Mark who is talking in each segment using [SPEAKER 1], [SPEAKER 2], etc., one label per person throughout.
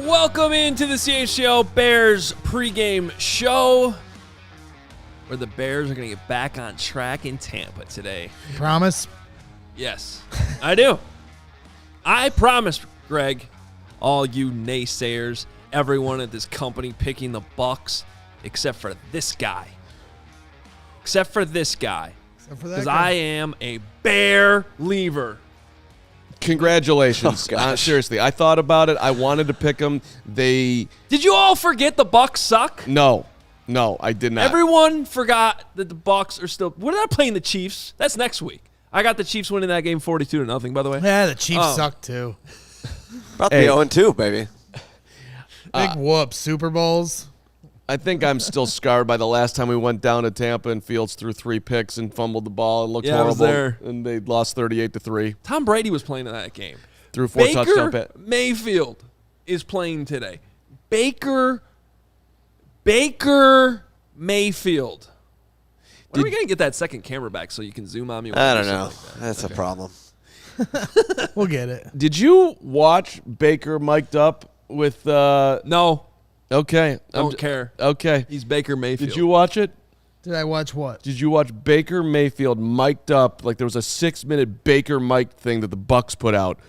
[SPEAKER 1] Welcome into the CHGO Bears pregame show, where the Bears are going to get back on track in Tampa today.
[SPEAKER 2] Promise?
[SPEAKER 1] Yes, I do. I promise, Greg, all you naysayers, everyone at this company picking the Bucs, except for this guy. Except for this guy. Because I am a Bear lever.
[SPEAKER 3] Congratulations. Seriously, I thought about it. I wanted to pick them.
[SPEAKER 1] Did you all forget the Bucs suck?
[SPEAKER 3] No, I did not.
[SPEAKER 1] Everyone forgot that the Bucs are still. We're not playing the Chiefs. That's next week. I got the Chiefs winning that game 42-0. By the way.
[SPEAKER 2] Yeah, the Chiefs suck too.
[SPEAKER 4] About to be 0-2, baby.
[SPEAKER 2] Big whoop. Super Bowls.
[SPEAKER 3] I think I'm still scarred by the last time we went down to Tampa and Fields threw 3 picks and fumbled the ball. It looked horrible.
[SPEAKER 1] I was there.
[SPEAKER 3] And they lost 38-3.
[SPEAKER 1] Tom Brady was playing in that game.
[SPEAKER 3] Threw 4 touchdown passes.
[SPEAKER 1] Mayfield is playing today. Baker Mayfield. When are we going to get that second camera back so you can zoom on me?
[SPEAKER 4] I don't know. That's a problem.
[SPEAKER 2] We'll get it.
[SPEAKER 3] Did you watch Baker mic'd up with
[SPEAKER 1] No.
[SPEAKER 3] Okay.
[SPEAKER 1] Don't care.
[SPEAKER 3] Okay.
[SPEAKER 1] He's Baker Mayfield.
[SPEAKER 3] Did you watch it?
[SPEAKER 2] Did I watch what?
[SPEAKER 3] Did you watch Baker Mayfield mic'd up? Like there was a 6-minute Baker mic thing that the Bucs put out.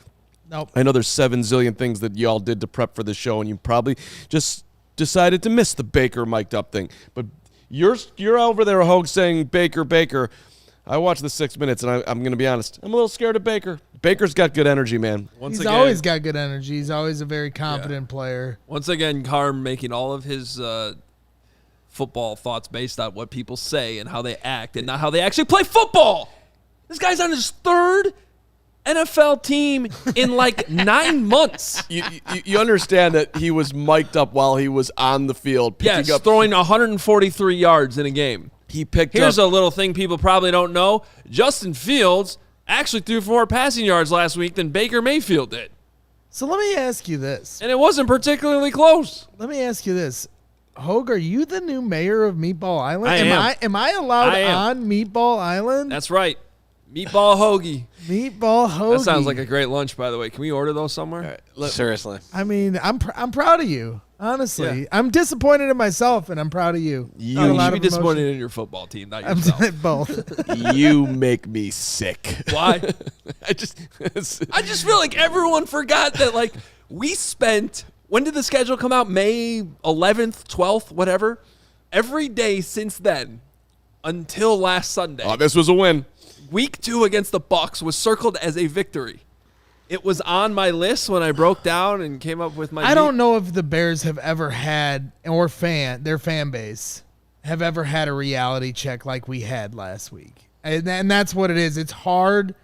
[SPEAKER 2] Nope.
[SPEAKER 3] I know there's 7 zillion things that y'all did to prep for the show, and you probably just decided to miss the Baker mic'd up thing. But you're over there, Hoge, saying Baker. I watched the 6 minutes, and I'm going to be honest. I'm a little scared of Baker. Baker's got good energy, man.
[SPEAKER 2] He's always got good energy. He's always a very confident player.
[SPEAKER 1] Once again, Carman making all of his football thoughts based on what people say and how they act and not how they actually play football. This guy's on his 3rd NFL team in like 9 months.
[SPEAKER 3] You understand that he was mic'd up while he was on the field.
[SPEAKER 1] Yes, throwing 143 yards in a game. Here's a little thing people probably don't know. Justin Fields actually threw for more passing yards last week than Baker Mayfield did.
[SPEAKER 2] So let me ask you this.
[SPEAKER 1] And it wasn't particularly close.
[SPEAKER 2] Let me ask you this. Hoge, are you the new mayor of Meatball Island?
[SPEAKER 1] I am.
[SPEAKER 2] Am I allowed on Meatball Island?
[SPEAKER 1] That's right. Meatball Hoagie.
[SPEAKER 2] Meatball Hoagie.
[SPEAKER 1] That sounds like a great lunch, by the way. Can we order those somewhere?
[SPEAKER 4] Right, seriously.
[SPEAKER 2] I mean, I'm proud of you. Honestly, yeah. I'm disappointed in myf, and I'm proud of you.
[SPEAKER 1] You should be disappointed in your football team, not yourself.
[SPEAKER 2] I'm both.
[SPEAKER 3] You make me sick.
[SPEAKER 1] Why? I just feel like everyone forgot that. Like we spent. When did the schedule come out? May 11th, 12th, whatever. Every day since then, until last Sunday.
[SPEAKER 3] Oh, this was a win.
[SPEAKER 1] Week 2 against the Bucs was circled as a victory. It was on my list when I broke down and came up with my.
[SPEAKER 2] I don't know if the Bears have ever had, or their fan base have ever had a reality check like we had last week, and that's what it is. It's hard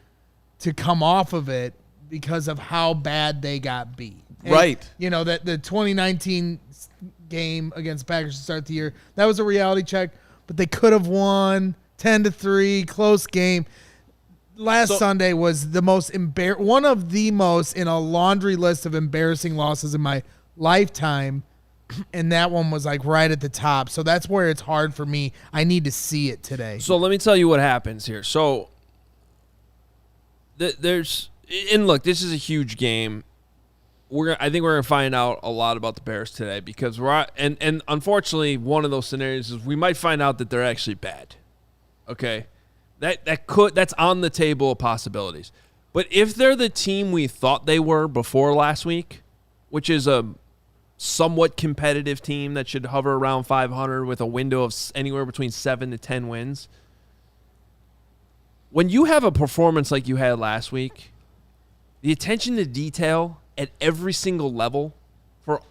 [SPEAKER 2] to come off of it because of how bad they got beat.
[SPEAKER 3] Right.
[SPEAKER 2] You know that the 2019 game against Packers to start the year, that was a reality check, but they could have won 10-3, close game. Last Sunday was the most one of the most in a laundry list of embarrassing losses in my lifetime, and that one was like right at the top. So that's where it's hard for me. I need to see it today.
[SPEAKER 1] So let me tell you what happens here. So look, this is a huge game. I think we're gonna find out a lot about the Bears today because and unfortunately one of those scenarios is we might find out that they're actually bad. Okay. That's on the table of possibilities. But if they're the team we thought they were before last week, which is a somewhat competitive team that should hover around 500 with a window of anywhere between 7 to 10 wins, when you have a performance like you had last week, the attention to detail at every single level for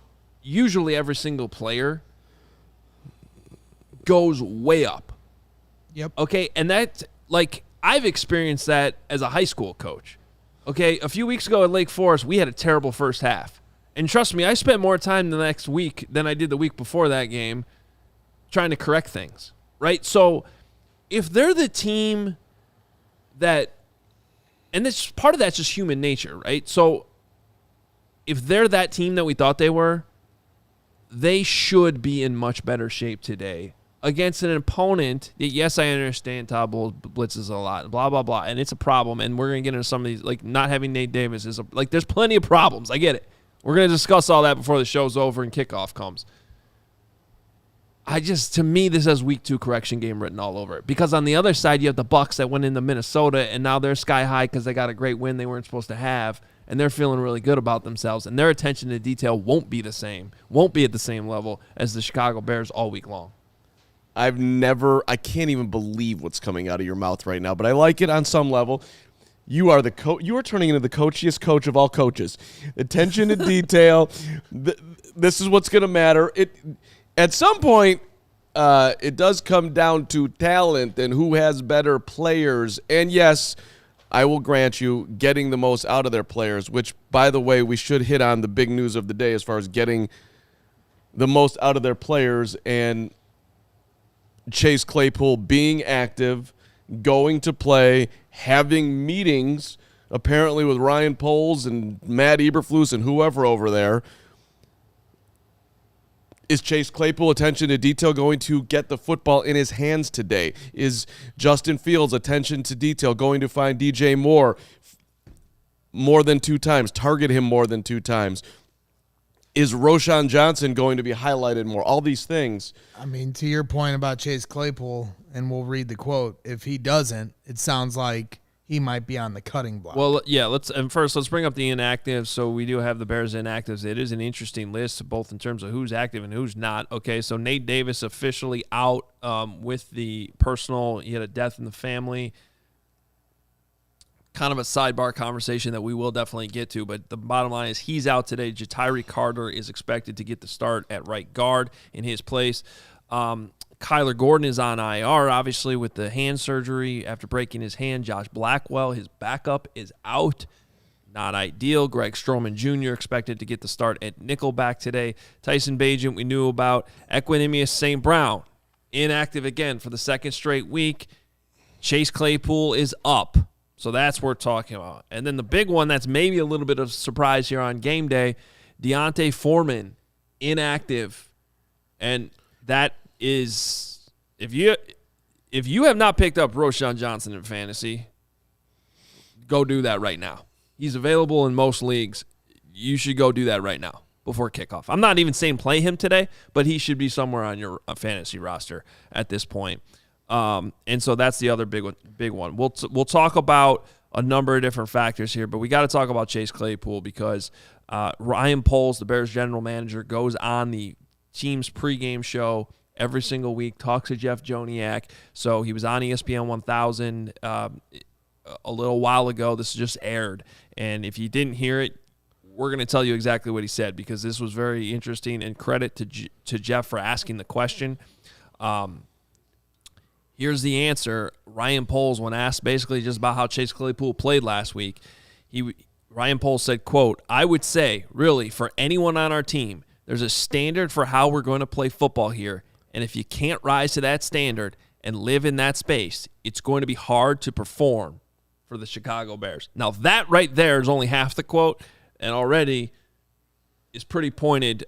[SPEAKER 1] usually every single player goes way up.
[SPEAKER 2] Yep.
[SPEAKER 1] Okay, and that's like I've experienced that as a high school coach. Okay, a few weeks ago at Lake Forest, we had a terrible first half. And trust me, I spent more time the next week than I did the week before that game trying to correct things, right? So if they're the team that, and this part of that's just human nature, right? So if they're that team that we thought they were, they should be in much better shape today against an opponent that, yes, I understand Todd Bowles blitzes a lot, blah, blah, blah, and it's a problem, and we're going to get into some of these, like not having Nate Davis is, there's plenty of problems. I get it. We're going to discuss all that before the show's over and kickoff comes. To me, this has week 2 correction game written all over it. Because on the other side, you have the Bucs that went into Minnesota, and now they're sky high because they got a great win they weren't supposed to have, and they're feeling really good about themselves, and their attention to detail won't be at the same level as the Chicago Bears all week long.
[SPEAKER 3] I can't even believe what's coming out of your mouth right now, but I like it on some level. You are you are turning into the coachiest coach of all coaches. Attention to detail. This is what's going to matter. At some point, it does come down to talent and who has better players. And yes, I will grant you getting the most out of their players, which, by the way, we should hit on the big news of the day as far as getting the most out of their players and Chase Claypool being active, going to play, having meetings apparently with Ryan Poles and Matt Eberflus and whoever over there. Is Chase Claypool, attention to detail, going to get the football in his hands today? Is Justin Fields, attention to detail, going to find DJ Moore more than 2 times, target him more than 2 times? Is Roschon Johnson going to be highlighted more? All these things.
[SPEAKER 2] I mean, to your point about Chase Claypool, and we'll read the quote, if he doesn't, it sounds like he might be on the cutting block.
[SPEAKER 1] Well, yeah, let's bring up the inactives. So we do have the Bears inactives. It is an interesting list, both in terms of who's active and who's not. Okay, so Nate Davis officially out with the personal. He had a death in the family. Kind of a sidebar conversation that we will definitely get to, but the bottom line is he's out today. Ja'Tyre Carter is expected to get the start at right guard in his place. Kyler Gordon is on IR, obviously, with the hand surgery after breaking his hand. Josh Blackwell, his backup, is out. Not ideal. Greg Stroman Jr. expected to get the start at nickelback today. Tyson Bagent, we knew about. Equanimous St. Brown, inactive again for the second straight week. Chase Claypool is up. So that's what we're talking about. And then the big one that's maybe a little bit of a surprise here on game day, Deontay Foreman, inactive. And that is, if you have not picked up Roschon Johnson in fantasy, go do that right now. He's available in most leagues. You should go do that right now before kickoff. I'm not even saying play him today, but he should be somewhere on your fantasy roster at this point. And so that's the other big one. We'll talk about a number of different factors here, but we got to talk about Chase Claypool because Ryan Poles, the Bears general manager, goes on the team's pregame show every single week, talks to Jeff Joniak. So he was on ESPN 1000 a little while ago. This just aired. And if you didn't hear it, we're going to tell you exactly what he said because this was very interesting, and credit to Jeff for asking the question. Here's the answer. Ryan Poles, when asked basically just about how Chase Claypool played last week, Ryan Poles said, quote, "I would say, really, for anyone on our team, there's a standard for how we're going to play football here, and if you can't rise to that standard and live in that space, it's going to be hard to perform for the Chicago Bears." Now, that right there is only half the quote, and already is pretty pointed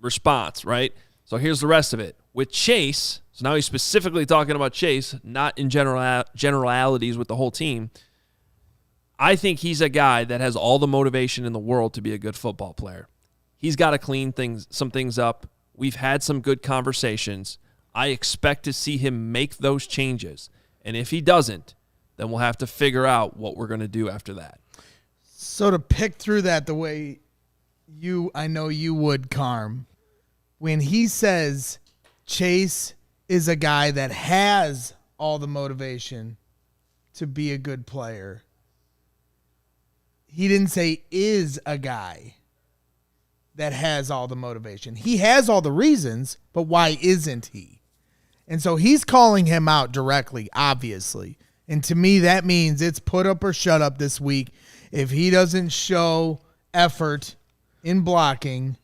[SPEAKER 1] response, right? So here's the rest of it. With Chase, so now he's specifically talking about Chase, not in generalities with the whole team. I think he's a guy that has all the motivation in the world to be a good football player. He's got to clean some things up. We've had some good conversations. I expect to see him make those changes. And if he doesn't, then we'll have to figure out what we're going to do after that.
[SPEAKER 2] So to pick through that the way I know you would, Carm, when he says Chase is a guy that has all the motivation to be a good player. He didn't say is a guy that has all the motivation. He has all the reasons, but why isn't he? And so he's calling him out directly, obviously. And to me, that means it's put up or shut up this week. If he doesn't show effort in blocking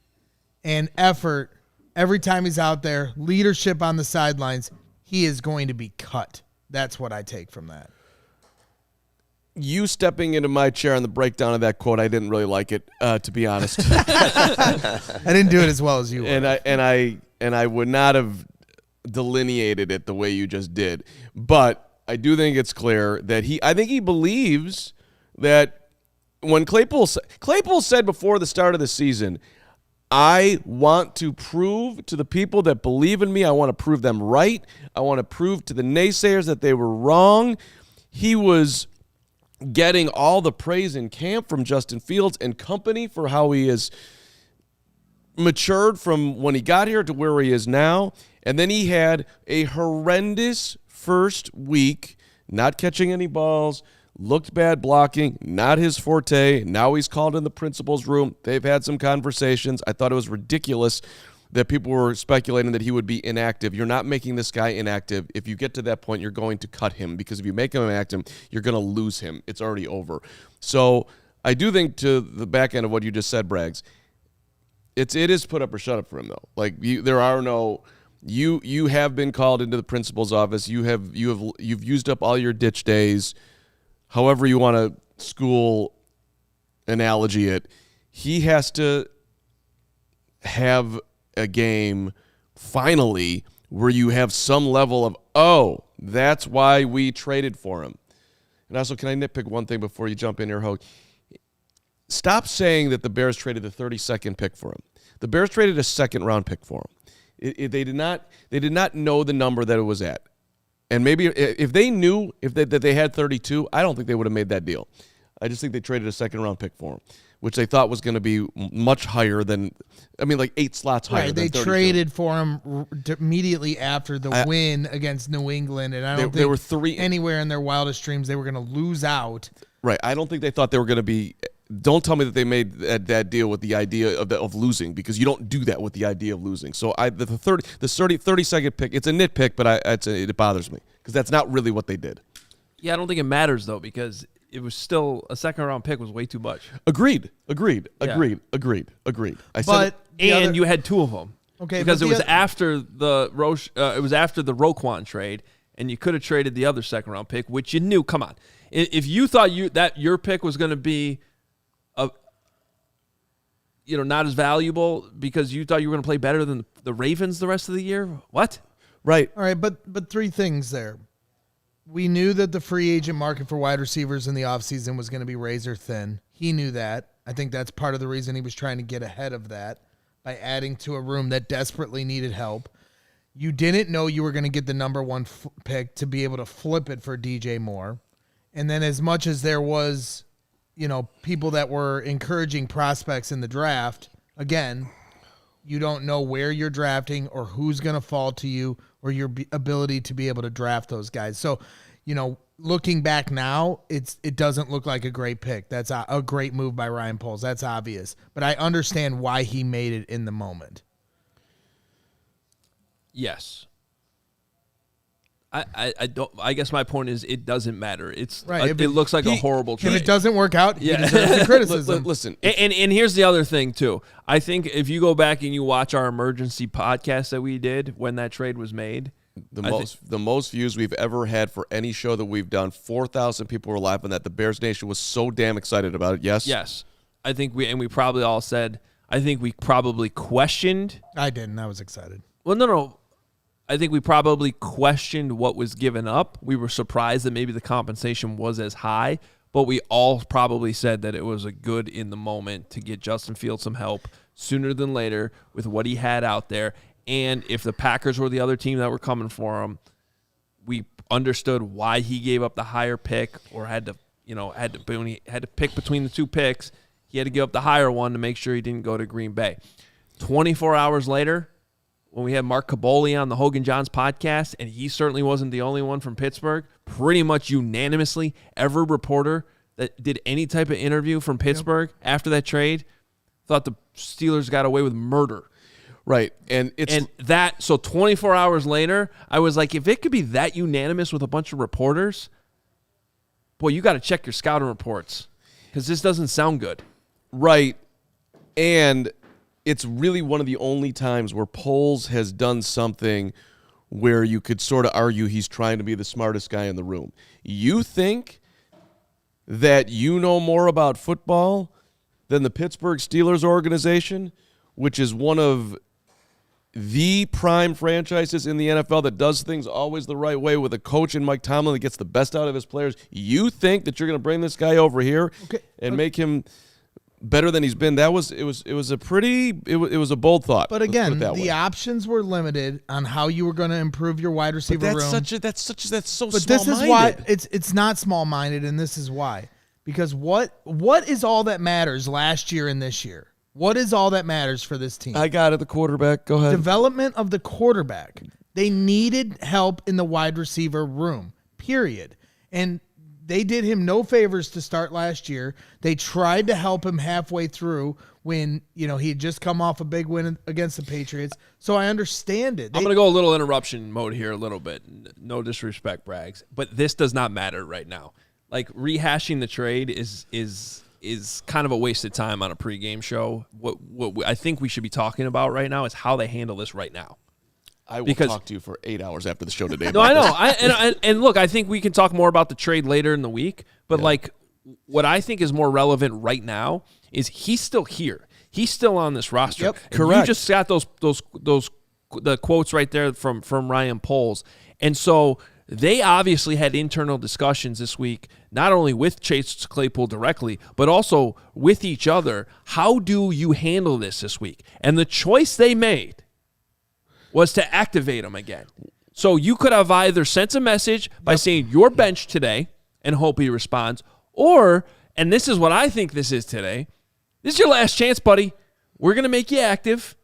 [SPEAKER 2] and effort every time he's out there, leadership on the sidelines, he is going to be cut. That's what I take from that.
[SPEAKER 3] You stepping into my chair on the breakdown of that quote, I didn't really like it, to be honest.
[SPEAKER 2] I didn't do it as well as you.
[SPEAKER 3] And I would not have delineated it the way you just did. But I do think it's clear that I think he believes that when Claypool said before the start of the season, I want to prove to the people that believe in me, I want to prove them right. I want to prove to the naysayers that they were wrong. He was getting all the praise in camp from Justin Fields and company for how he has matured from when he got here to where he is now. And then he had a horrendous first week, not catching any balls, looked bad blocking, not his forte. Now he's called in the principal's room. They've had some conversations. I thought it was ridiculous that people were speculating that he would be inactive. You're not making this guy inactive. If you get to that point, you're going to cut him, because if you make him inactive, you're going to lose him. It's already over. So I do think, to the back end of what you just said, Braggs, it is put up or shut up for him, though. Like, there are no you have been called into the principal's office. You've used up all your ditch days. However you want to school analogy it, he has to have a game finally where you have some level of, oh, that's why we traded for him. And also, can I nitpick one thing before you jump in here, Hoge? Stop saying that the Bears traded the 32nd pick for him. The Bears traded a second-round pick for him. They did not know the number that it was at. And maybe if they knew that they had 32, I don't think they would have made that deal. I just think they traded a second-round pick for him, which they thought was going to be much higher than, like 8 slots higher than 32.
[SPEAKER 2] They traded for him immediately after the win against New England, and I don't think
[SPEAKER 3] there were 3
[SPEAKER 2] anywhere in their wildest dreams they were going to lose out.
[SPEAKER 3] Right. I don't think they thought they were going to be. Don't tell me that they made that deal with the idea of losing, because you don't do that with the idea of losing. So the 32nd pick, it's a nitpick, but it bothers me because that's not really what they did.
[SPEAKER 1] Yeah, I don't think it matters, though, because it was still a second-round pick was way too much.
[SPEAKER 3] Agreed.
[SPEAKER 1] Yeah.
[SPEAKER 3] Agreed.
[SPEAKER 1] You had 2 of them.
[SPEAKER 2] Okay,
[SPEAKER 1] because it was after the Roquan trade, and you could have traded the other second-round pick, which you knew. Come on, if you thought that your pick was going to be not as valuable because you thought you were going to play better than the Ravens the rest of the year, what?
[SPEAKER 2] Right. All right, but 3 things there. We knew that the free agent market for wide receivers in the offseason was going to be razor thin. He knew that. I think that's part of the reason he was trying to get ahead of that by adding to a room that desperately needed help. You didn't know you were going to get the number 1 pick to be able to flip it for DJ Moore. And then as much as there was, people that were encouraging prospects in the draft, again, you don't know where you're drafting or who's going to fall to you or your ability to be able to draft those guys. So, looking back now, it doesn't look like a great pick. That's a great move by Ryan Poles. That's obvious. But I understand why he made it in the moment.
[SPEAKER 1] Yes. I don't. I guess my point is it doesn't matter. It's right. It looks like a horrible trade.
[SPEAKER 2] If it doesn't work out, he deserves the criticism.
[SPEAKER 3] Listen,
[SPEAKER 1] and here's the other thing too. I think if you go back and you watch our emergency podcast that we did when that trade was made,
[SPEAKER 3] the most views we've ever had for any show that we've done, 4,000 people were live on that. The Bears Nation was so damn excited about it. Yes.
[SPEAKER 1] Yes. I think we probably all said. I think we probably questioned.
[SPEAKER 2] I didn't. I was excited.
[SPEAKER 1] Well, no. I think we probably questioned what was given up. We were surprised that maybe the compensation was as high, but we all probably said that it was a good in the moment to get Justin Fields some help sooner than later with what he had out there. And if the Packers were the other team that were coming for him, we understood why he gave up the higher pick or had to pick between the 2 picks. He had to give up the higher one to make sure he didn't go to Green Bay. 24 hours later, when we had Mark Caboli on the Hoge and Johns podcast, and he certainly wasn't the only one from Pittsburgh, pretty much unanimously, every reporter that did any type of interview from Pittsburgh after that trade thought the Steelers got away with murder.
[SPEAKER 3] Right.
[SPEAKER 1] So 24 hours later, I was like, if it could be that unanimous with a bunch of reporters, boy, you got to check your scouting reports because this doesn't sound good.
[SPEAKER 3] Right. And it's really one of the only times where Poles has done something where you could sort of argue he's trying to be the smartest guy in the room. You think that you know more about football than the Pittsburgh Steelers organization, which is one of the prime franchises in the NFL that does things always the right way with a coach in Mike Tomlin that gets the best out of his players. You think that you're going to bring this guy over here and make him better than he's been? It was a bold thought.
[SPEAKER 2] But again, the options were limited on how you were going to improve your wide receiver room.
[SPEAKER 3] That's so
[SPEAKER 2] but
[SPEAKER 3] small-minded.
[SPEAKER 2] This is why it's not small-minded, and this is why. Because what is all that matters last year and this year? What is all that matters for this team?
[SPEAKER 3] I got it, the quarterback. Go ahead.
[SPEAKER 2] Development of the quarterback. They needed help in the wide receiver room, period. And they did him no favors to start last year. They tried to help him halfway through when, he had just come off a big win against the Patriots. So I understand it.
[SPEAKER 1] I'm going to go a little interruption mode here a little bit. No disrespect, Braggs, but this does not matter right now. Like, rehashing the trade is kind of a waste of time on a pregame show. What I think we should be talking about right now is how they handle this right now.
[SPEAKER 3] I will talk to you for 8 hours after the show today.
[SPEAKER 1] No, I know. And look, I think we can talk more about the trade later in the week. But what I think is more relevant right now is he's still here. He's still on this roster.
[SPEAKER 2] Yep.
[SPEAKER 3] Correct.
[SPEAKER 1] You just got the quotes right there from Ryan Poles, and so they obviously had internal discussions this week, not only with Chase Claypool directly, but also with each other. How do you handle this week? And the choice they made was to activate him again. So you could have either sent a message by saying you're benched today and hope he responds, or, and this is what I think this is today, this is your last chance, buddy. We're going to make you active.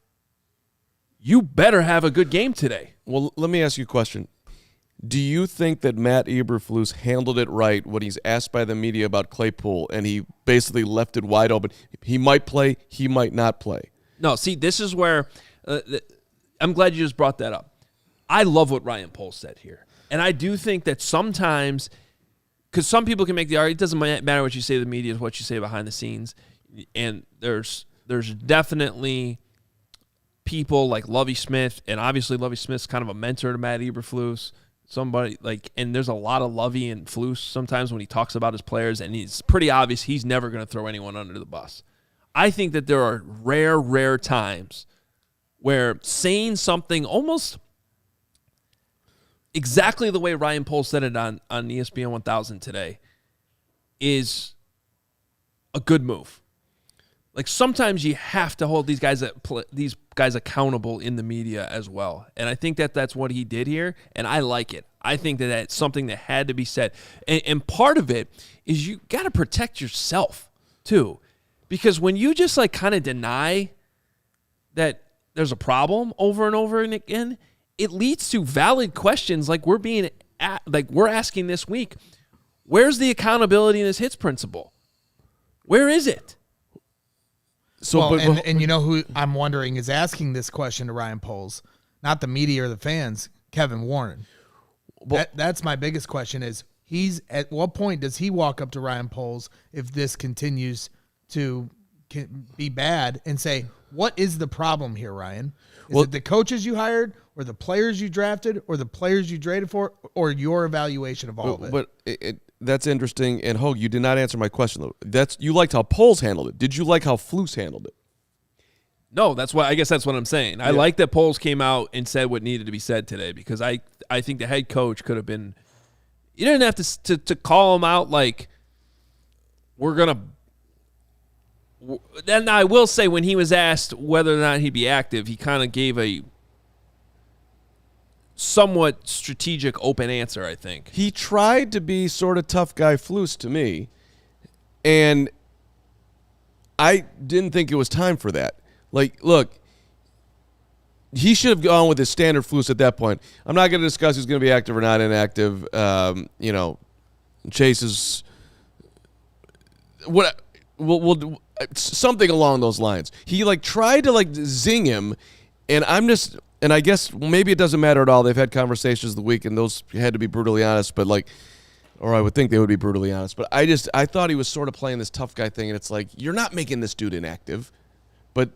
[SPEAKER 1] You better have a good game today.
[SPEAKER 3] Well, let me ask you a question. Do you think that Matt Eberflus handled it right when he's asked by the media about Claypool and he basically left it wide open? He might play, he might not play.
[SPEAKER 1] No, see, this is where I'm glad you just brought that up. I love what Ryan Poles said here. And I do think that sometimes, because some people can make the argument, it doesn't matter what you say to the media, it's what you say behind the scenes. And there's definitely people like Lovie Smith, and obviously Lovie Smith's kind of a mentor to Matt Eberflus. Somebody and there's a lot of Lovie and Flus sometimes when he talks about his players, and it's pretty obvious he's never going to throw anyone under the bus. I think that there are rare times where saying something almost exactly the way Ryan Poles said it on ESPN 1000 today is a good move. Like, sometimes you have to hold these guys accountable in the media as well. And I think that that's what he did here, and I like it. I think that that's something that had to be said. And part of it is you got to protect yourself, too. Because when you just, kind of deny that there's a problem over and over and again, it leads to valid questions like we're asking this week. Where's the accountability in this hits principle? Where is it?
[SPEAKER 2] So, and you know who I'm wondering is asking this question to Ryan Poles, not the media or the fans, Kevin Warren. That's my biggest question is at what point does he walk up to Ryan Poles if this continues to be bad and say, what is the problem here, Ryan? Is it the coaches you hired or the players you drafted or the players you traded for or your evaluation of all of it?
[SPEAKER 3] But that's interesting. And Hoge, you did not answer my question though. You liked how Poles handled it. Did you like how Flus handled it?
[SPEAKER 1] No, I guess that's what I'm saying. I like that Poles came out and said what needed to be said today because I think the head coach could have been. You didn't have to call him out like we're gonna. Then I will say when he was asked whether or not he'd be active, he kind of gave a somewhat strategic open answer, I think.
[SPEAKER 3] He tried to be sort of tough guy Flus to me, and I didn't think it was time for that. Like, look, he should have gone with his standard flus at that point. I'm not going to discuss who's going to be active or not inactive. Chase is what we'll something along those lines. He tried to zing him, and I guess maybe it doesn't matter at all. They've had conversations the week, and those had to be brutally honest, but or I would think they would be brutally honest. But I thought he was sort of playing this tough guy thing, and it's you're not making this dude inactive, but.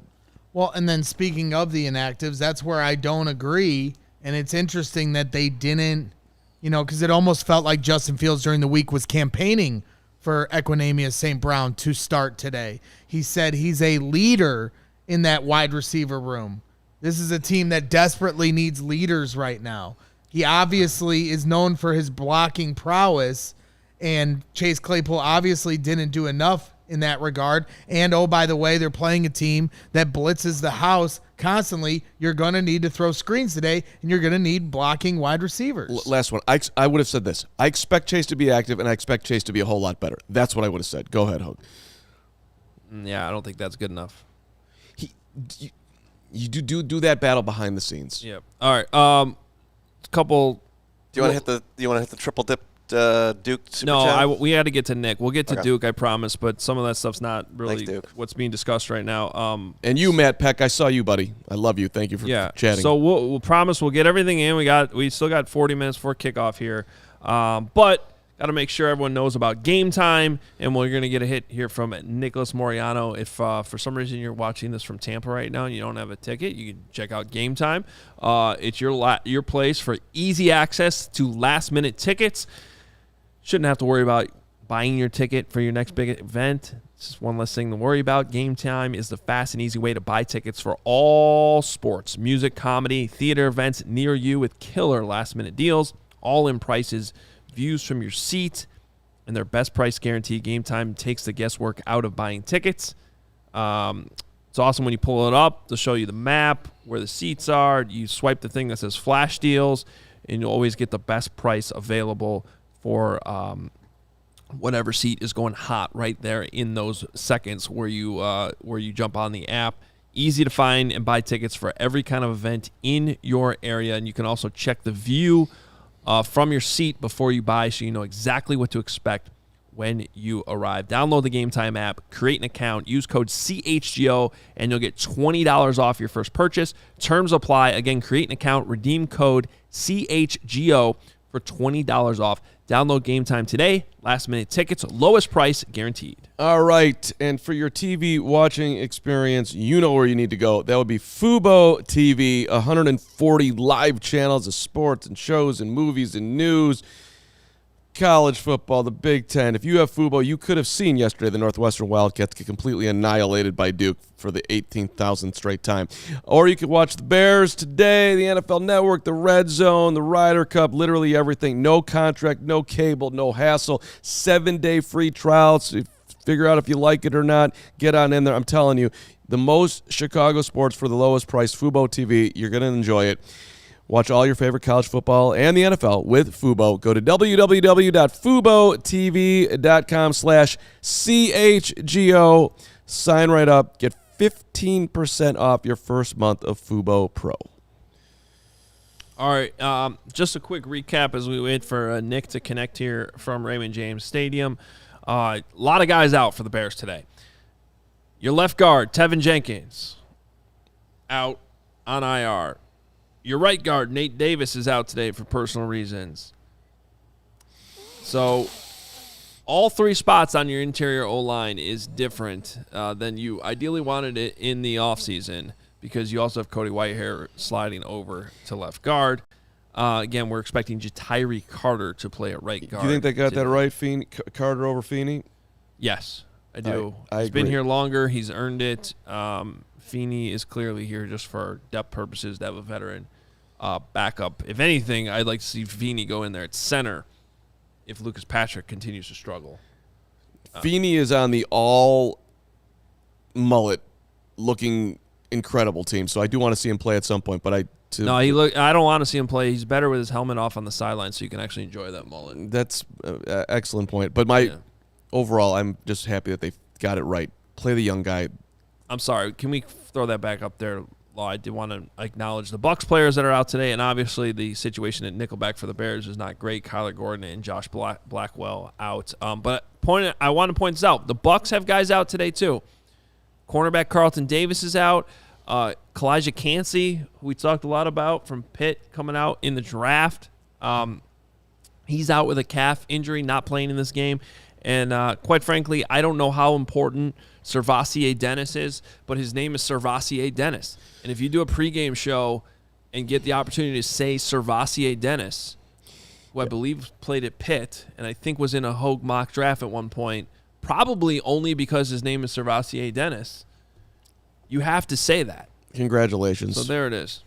[SPEAKER 2] Well, and then speaking of the inactives, that's where I don't agree. And it's interesting that they didn't, because it almost felt like Justin Fields during the week was campaigning for Equanimeous St. Brown to start today. He said he's a leader in that wide receiver room. This is a team that desperately needs leaders right now. He obviously is known for his blocking prowess, and Chase Claypool obviously didn't do enough in that regard. And, oh, by the way, they're playing a team that blitzes the house constantly. You're going to need to throw screens today, and you're going to need blocking wide receivers.
[SPEAKER 3] Last one. I would have said this. I expect Chase to be active, and I expect Chase to be a whole lot better. That's what I would have said. Go ahead, Hoge.
[SPEAKER 1] Yeah, I don't think that's good enough.
[SPEAKER 3] You do that battle behind the scenes.
[SPEAKER 1] Yep. All right.
[SPEAKER 4] Do you want to hit the triple dip? Duke super chat?
[SPEAKER 1] We had to get to Nick. We'll get to
[SPEAKER 4] Okay.
[SPEAKER 1] Duke, I promise, but some of that stuff's not really
[SPEAKER 4] Thanks, Duke.
[SPEAKER 1] what's being discussed right now.
[SPEAKER 3] And you, Matt Peck, I saw you, buddy. I love you. Thank you for chatting.
[SPEAKER 1] So we'll promise we'll get everything in. We still got 40 minutes before kickoff here, but got to make sure everyone knows about game time, and we're going to get a hit here from Nicholas Moreano. If for some reason you're watching this from Tampa right now and you don't have a ticket, you can check out Game Time. It's your place for easy access to last-minute tickets. Shouldn't have to worry about buying your ticket for your next big event. It's just one less thing to worry about. Game Time is the fast and easy way to buy tickets for all sports, music, comedy, theater events near you with killer last-minute deals, all-in prices, views from your seat, and their best price guarantee. Game Time takes the guesswork out of buying tickets. It's awesome when you pull it up. They'll show you the map, where the seats are. You swipe the thing that says Flash Deals, and you'll always get the best price available for whatever seat is going hot right there in those seconds where you jump on the app. Easy to find and buy tickets for every kind of event in your area, and you can also check the view from your seat before you buy, so you know exactly what to expect when you arrive. Download the Game Time app, create an account, use code CHGO, and you'll get $20 off your first purchase. Terms apply. Again, create an account, redeem code CHGO for $20 off. Download Game Time today. Last-minute tickets, lowest price guaranteed.
[SPEAKER 3] All right, and for your TV watching experience, you know where you need to go. That would be Fubo TV, 140 live channels of sports and shows and movies and news, college football, the Big Ten. If you have Fubo, you could have seen yesterday the Northwestern Wildcats get completely annihilated by Duke for the 18,000th straight time. Or you could watch the Bears today, the NFL Network, the Red Zone, the Ryder Cup, literally everything. No contract, no cable, no hassle. 7-day free trials. Figure out if you like it or not. Get on in there. I'm telling you, the most Chicago sports for the lowest price, Fubo TV. You're going to enjoy it. Watch all your favorite college football and the NFL with Fubo. Go to www.fubotv.com/CHGO. Sign right up. Get 15% off your first month of Fubo Pro.
[SPEAKER 1] All right, just a quick recap as we wait for Nick to connect here from Raymond James Stadium. A lot of guys out for the Bears today. Your left guard, Tevin Jenkins, out on IR. Your right guard, Nate Davis, is out today for personal reasons. So all three spots on your interior O-line is different than you ideally wanted it in the offseason, because you also have Cody Whitehair sliding over to left guard. Again, we're expecting Jatiri Carter to play at right guard.
[SPEAKER 3] Do you think they got that right, Carter over Feeney?
[SPEAKER 1] Yes, I do.
[SPEAKER 3] I
[SPEAKER 1] He's been
[SPEAKER 3] agree.
[SPEAKER 1] here longer. He's earned it. Feeney is clearly here just for depth purposes to have a veteran backup. If anything, I'd like to see Feeney go in there at center if Lucas Patrick continues to struggle.
[SPEAKER 3] Feeney is on the all mullet looking incredible team, so I do want to see him play at some point, but I
[SPEAKER 1] don't want to see him play. He's better with his helmet off on the sideline, so you can actually enjoy that mullet.
[SPEAKER 3] That's an excellent point. But overall, I'm just happy that they got it right. Play the young guy.
[SPEAKER 1] I'm sorry. Can we throw that back up there I did want to acknowledge the Bucs players that are out today, and obviously the situation at nickelback for the Bears is not great. Kyler Gordon and Josh Blackwell out. But I want to point this out. The Bucs have guys out today too. Cornerback Carlton Davis is out. Kalijah Cansey, who we talked a lot about from Pitt, coming out in the draft. He's out with a calf injury, not playing in this game. And quite frankly, I don't know how important Servassier Dennis is, but his name is Servassier Dennis. And if you do a pregame show and get the opportunity to say Servassier Dennis, who I believe played at Pitt and I think was in a Hoge mock draft at one point, probably only because his name is Servassier Dennis, you have to say that.
[SPEAKER 3] Congratulations.
[SPEAKER 1] So there it is.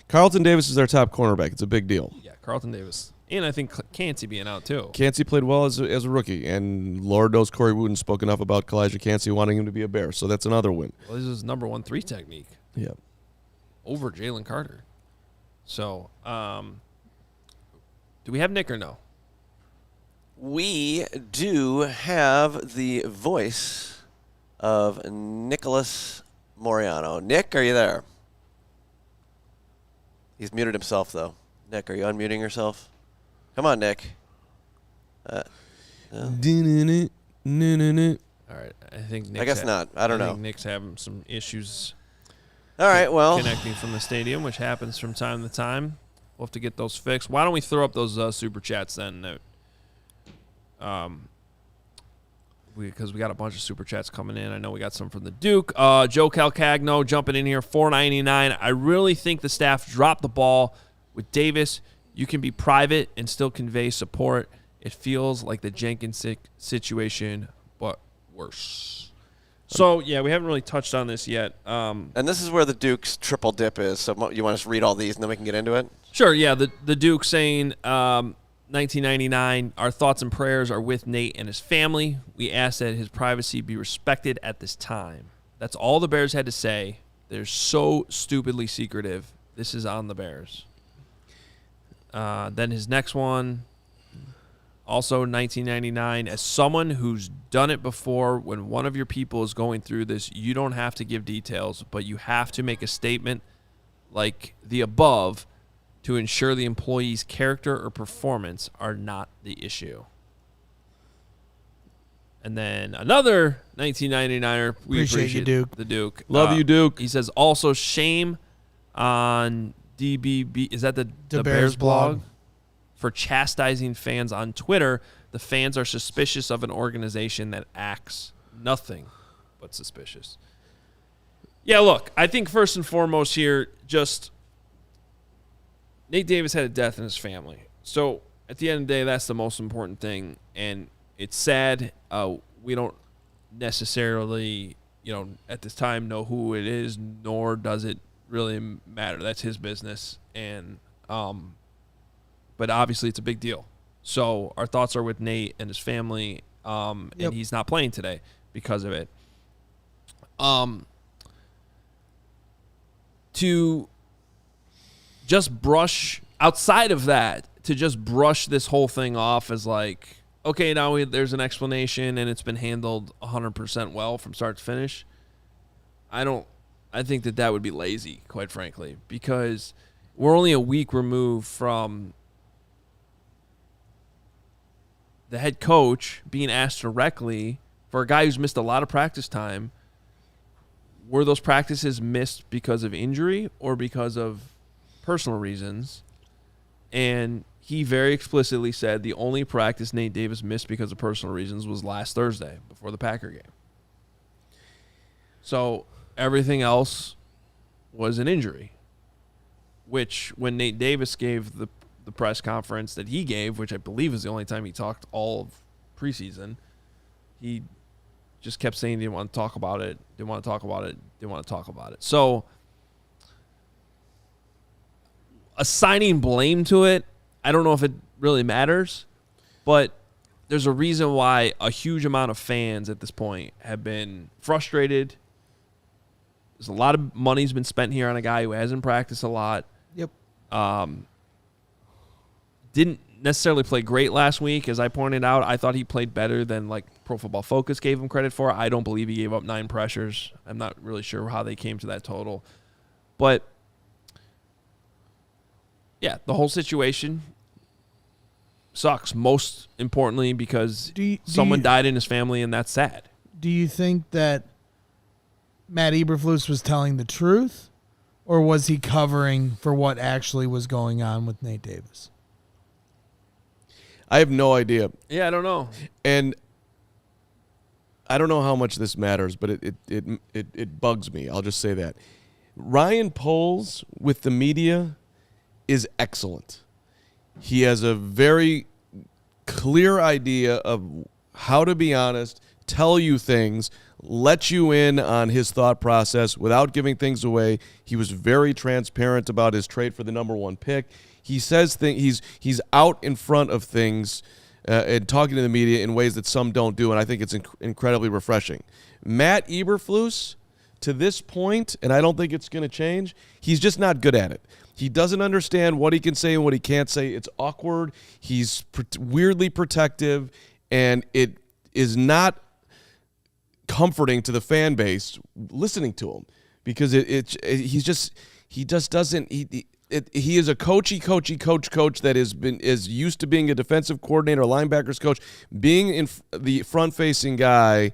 [SPEAKER 3] Carlton Davis is our top cornerback. It's a big deal.
[SPEAKER 1] Yeah, Carlton Davis. And I think Cansey being out too.
[SPEAKER 3] Cansey played well as a rookie, and Lord knows Corey Wooden spoke enough about Kalijah Cansey wanting him to be a Bear, so that's another win.
[SPEAKER 1] Well, this is number 1-3 technique.
[SPEAKER 3] Yeah.
[SPEAKER 1] Over Jalen Carter. So, do we have Nick or no?
[SPEAKER 4] We do have the voice of Nicholas Moreano. Nick, are you there? He's muted himself, though. Nick, are you unmuting yourself? Come on, Nick.
[SPEAKER 1] All right. I think Nick's
[SPEAKER 4] I guess not. I don't know.
[SPEAKER 1] think Nick's having some issues
[SPEAKER 4] All right, well.
[SPEAKER 1] connecting from the stadium, which happens from time to time. We'll have to get those fixed. Why don't we throw up those super chats then? Because we got a bunch of super chats coming in. I know we got some from the Duke. Joe Calcagno jumping in here, $4.99. I really think the staff dropped the ball with Davis. You can be private and still convey support. It feels like the Jenkins situation, but worse. So, yeah, we haven't really touched on this yet.
[SPEAKER 4] And this is where the Duke's triple dip is. So you want us to read all these and then we can get into it?
[SPEAKER 1] Sure, yeah. The Duke saying 1999, our thoughts and prayers are with Nate and his family. We ask that his privacy be respected at this time. That's all the Bears had to say. They're so stupidly secretive. This is on the Bears. Then his next one, also 1999. As someone who's done it before, when one of your people is going through this, you don't have to give details, but you have to make a statement like the above to ensure the employee's character or performance are not the issue. And then another 1999er. We appreciate
[SPEAKER 2] you, Duke.
[SPEAKER 1] The Duke.
[SPEAKER 3] Love you, Duke.
[SPEAKER 1] He says, also shame on DBB. Is that the
[SPEAKER 2] Bears blog?
[SPEAKER 1] For chastising fans on Twitter. The fans are suspicious of an organization that acts nothing but suspicious. Yeah, look, I think first and foremost here, just Nate Davis had a death in his family. So at the end of the day, that's the most important thing. And it's sad. We don't necessarily, at this time know who it is, nor does it really matter. That's his business. And but obviously it's a big deal. So our thoughts are with Nate and his family. And he's not playing today because of it. To just brush outside of that, to just brush this whole thing off as like, okay, now there's an explanation and it's been handled 100% well from start to finish. I think that would be lazy, quite frankly, because we're only a week removed from the head coach being asked directly for a guy who's missed a lot of practice time. Were those practices missed because of injury or because of personal reasons? And he very explicitly said the only practice Nate Davis missed because of personal reasons was last Thursday before the Packer game. So everything else was an injury, which when Nate Davis gave the press conference that he gave, which I believe is the only time he talked all of preseason, he just kept saying he didn't want to talk about it, didn't want to talk about it, didn't want to talk about it. So assigning blame to it, I don't know if it really matters, but there's a reason why a huge amount of fans at this point have been frustrated. There's a lot of money's been spent here on a guy who hasn't practiced a lot.
[SPEAKER 2] Yep.
[SPEAKER 1] Didn't necessarily play great last week, as I pointed out. I thought he played better than like Pro Football Focus gave him credit for. I don't believe he gave up 9 pressures. I'm not really sure how they came to that total. But yeah, the whole situation sucks. Most importantly, because someone died in his family, and that's sad.
[SPEAKER 2] Do you think that Matt Eberflus was telling the truth, or was he covering for what actually was going on with Nate Davis?
[SPEAKER 3] I have no idea.
[SPEAKER 1] Yeah, I don't know.
[SPEAKER 3] And I don't know how much this matters, but it bugs me. I'll just say that. Ryan Poles with the media is excellent. He has a very clear idea of how to be honest, tell you things, let you in on his thought process without giving things away. He was very transparent about his trade for the number 1 pick. He says things. He's out in front of things and talking to the media in ways that some don't do, and I think it's incredibly refreshing. Matt Eberflus, to this point, and I don't think it's going to change, he's just not good at it. He doesn't understand what he can say and what he can't say. It's awkward. He's weirdly protective, and it is not comforting to the fan base listening to him because he just doesn't. He is a coach that is used to being a defensive coordinator, linebackers coach, being in the front-facing guy.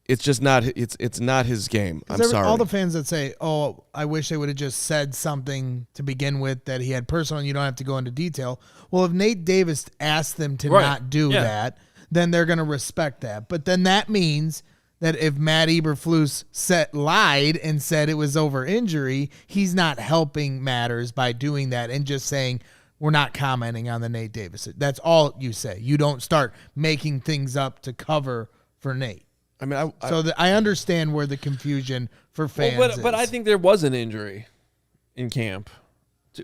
[SPEAKER 3] It's just not. It's not his game. I'm sorry.
[SPEAKER 2] All the fans that say, "Oh, I wish they would have just said something to begin with that he had personal, and you don't have to go into detail." Well, if Nate Davis asked them to not do that, then they're going to respect that. But then that means that if Matt Eberflus lied and said it was over injury, he's not helping matters by doing that and just saying we're not commenting on the Nate Davis. That's all you say. You don't start making things up to cover for Nate.
[SPEAKER 3] I mean,
[SPEAKER 2] I understand where the confusion for fans is.
[SPEAKER 1] But I think there was an injury in camp.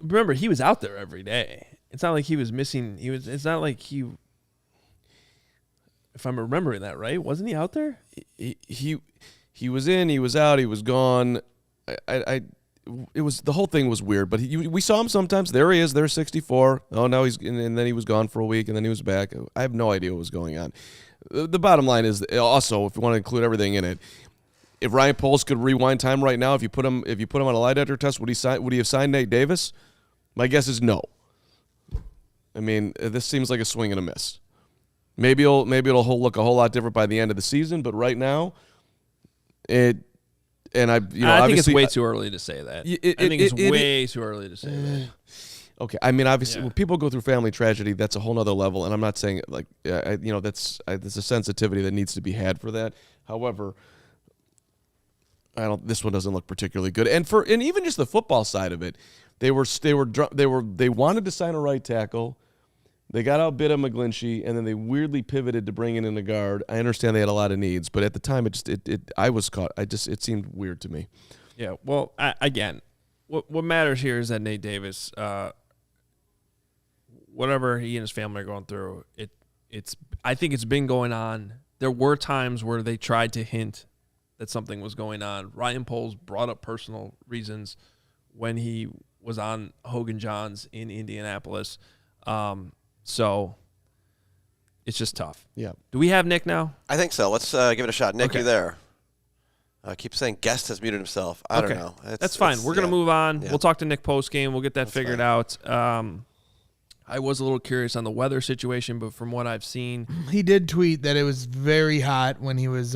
[SPEAKER 1] Remember, he was out there every day. It's not like he was missing. It's not like he. If I'm remembering that right, wasn't he out there?
[SPEAKER 3] He was in. He was out. He was gone. It was the whole thing was weird. But we saw him sometimes. There he is. There's 64. Oh, now he's and then he was gone for a week and then he was back. I have no idea what was going on. The bottom line is also, if you want to include everything in it, if Ryan Poles could rewind time right now, if you put him on a lie detector test, would he have signed Nate Davis? My guess is no. I mean, this seems like a swing and a miss. Maybe it'll look a whole lot different by the end of the season, but right now, I
[SPEAKER 1] think it's way too early to say that. I think it's way too early to say that.
[SPEAKER 3] Okay, I mean, obviously, when people go through family tragedy, that's a whole nother level, and I'm not saying there's a sensitivity that needs to be had for that. However, this one doesn't look particularly good, and even just the football side of it, they wanted to sign a right tackle, they got outbid on McGlinchey, and then they weirdly pivoted to bringing in a guard. I understand they had a lot of needs, but at the time, I was caught. It seemed weird to me.
[SPEAKER 1] Yeah. Well, again, what matters here is that Nate Davis. Whatever he and his family are going through, I think it's been going on. There were times where they tried to hint that something was going on. Ryan Poles brought up personal reasons when he was on Hoge and John's in Indianapolis. So it's just tough.
[SPEAKER 3] Yeah.
[SPEAKER 1] Do we have Nick now?
[SPEAKER 4] I think so. Let's give it a shot. Nick,
[SPEAKER 1] okay.
[SPEAKER 4] You there? I keep saying guest has muted himself. I don't know.
[SPEAKER 1] That's fine. We're going to move on. Yeah. We'll talk to Nick post-game. We'll get that figured out. I was a little curious on the weather situation, but from what I've seen,
[SPEAKER 2] he did tweet that it was very hot when he was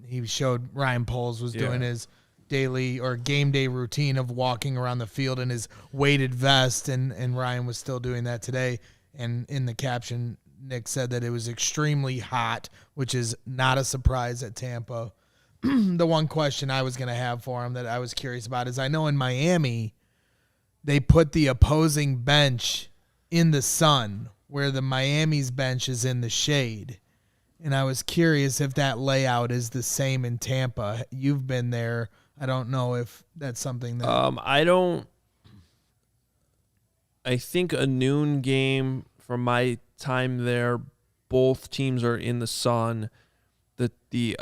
[SPEAKER 2] he showed Ryan Poles was doing his daily or game day routine of walking around the field in his weighted vest, and Ryan was still doing that today. And in the caption, Nick said that it was extremely hot, which is not a surprise at Tampa. The one question I was going to have for him that I was curious about is I know in Miami they put the opposing bench in the sun where the Miami's bench is in the shade. And I was curious if that layout is the same in Tampa. You've been there. I don't know if that's something that
[SPEAKER 1] I think a noon game from my time there, both teams are in the sun. The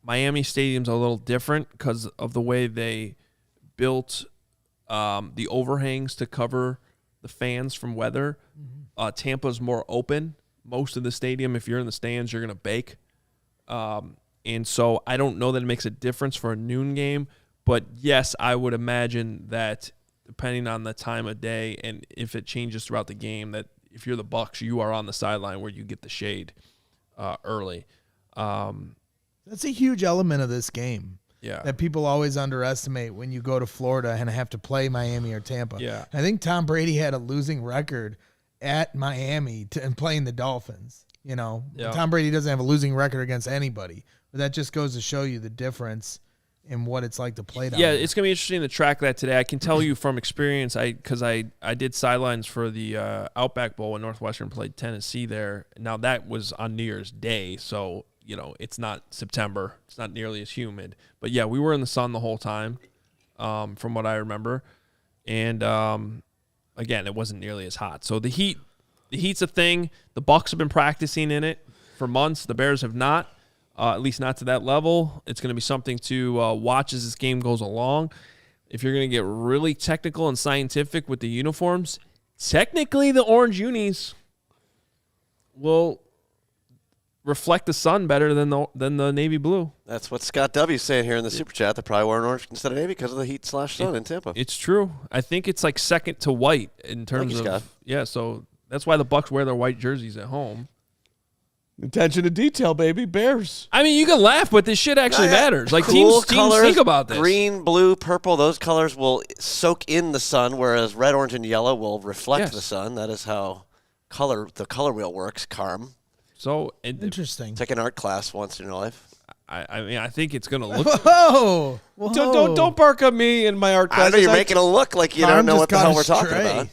[SPEAKER 1] Miami Stadium's a little different because of the way they built the overhangs to cover the fans from weather. Tampa's more open. Most of the stadium, if you're in the stands, you're going to bake. And so I don't know that it makes a difference for a noon game, But yes, I would imagine that depending on the time of day and if it changes throughout the game, that if you're the Bucs, you are on the sideline where you get the shade early.
[SPEAKER 2] That's a huge element of this game.
[SPEAKER 1] Yeah.
[SPEAKER 2] That people always underestimate when you go to Florida and have to play Miami or Tampa.
[SPEAKER 1] Yeah.
[SPEAKER 2] I think Tom Brady had a losing record at Miami and playing the Dolphins.
[SPEAKER 1] Yeah.
[SPEAKER 2] Tom Brady doesn't have a losing record against anybody, but that just goes to show you the difference in what it's like to play down
[SPEAKER 1] Yeah,
[SPEAKER 2] there.
[SPEAKER 1] it's going to be interesting to track that today. I can tell you from experience, because I did sidelines for the Outback Bowl when Northwestern played Tennessee there. Now, that was on New Year's Day, so, it's not September. It's not nearly as humid. But, yeah, we were in the sun the whole time from what I remember. And, again, it wasn't nearly as hot. So the heat's a thing. The Bucs have been practicing in it for months. The Bears have not. At least not to that level. It's going to be something to watch as this game goes along. If you're going to get really technical and scientific with the uniforms, technically the orange unis will reflect the sun better than the navy blue.
[SPEAKER 4] That's what Scott W. is saying here in the Super Chat. They're probably wearing orange instead of navy because of the heat/sun in Tampa.
[SPEAKER 1] It's true. I think it's like second to white in terms
[SPEAKER 4] Thank you,
[SPEAKER 1] of
[SPEAKER 4] Scott.
[SPEAKER 1] Yeah, so that's why the Bucs wear their white jerseys at home.
[SPEAKER 3] Attention to detail, baby. Bears.
[SPEAKER 1] I mean, you can laugh, but this shit actually matters. Like
[SPEAKER 4] Cool
[SPEAKER 1] teams
[SPEAKER 4] colors,
[SPEAKER 1] think about this.
[SPEAKER 4] Green, blue, purple, those colors will soak in the sun, whereas red, orange, and yellow will reflect the sun. That is how the color wheel works, Carm.
[SPEAKER 1] So
[SPEAKER 2] Interesting.
[SPEAKER 4] Take an art class once in your life.
[SPEAKER 1] I mean, I think it's gonna look.
[SPEAKER 2] Whoa!
[SPEAKER 3] Don't bark at me in my art
[SPEAKER 4] I
[SPEAKER 3] classes.
[SPEAKER 4] know you're making it look like you don't know what the hell we're talking
[SPEAKER 2] stray.
[SPEAKER 4] about.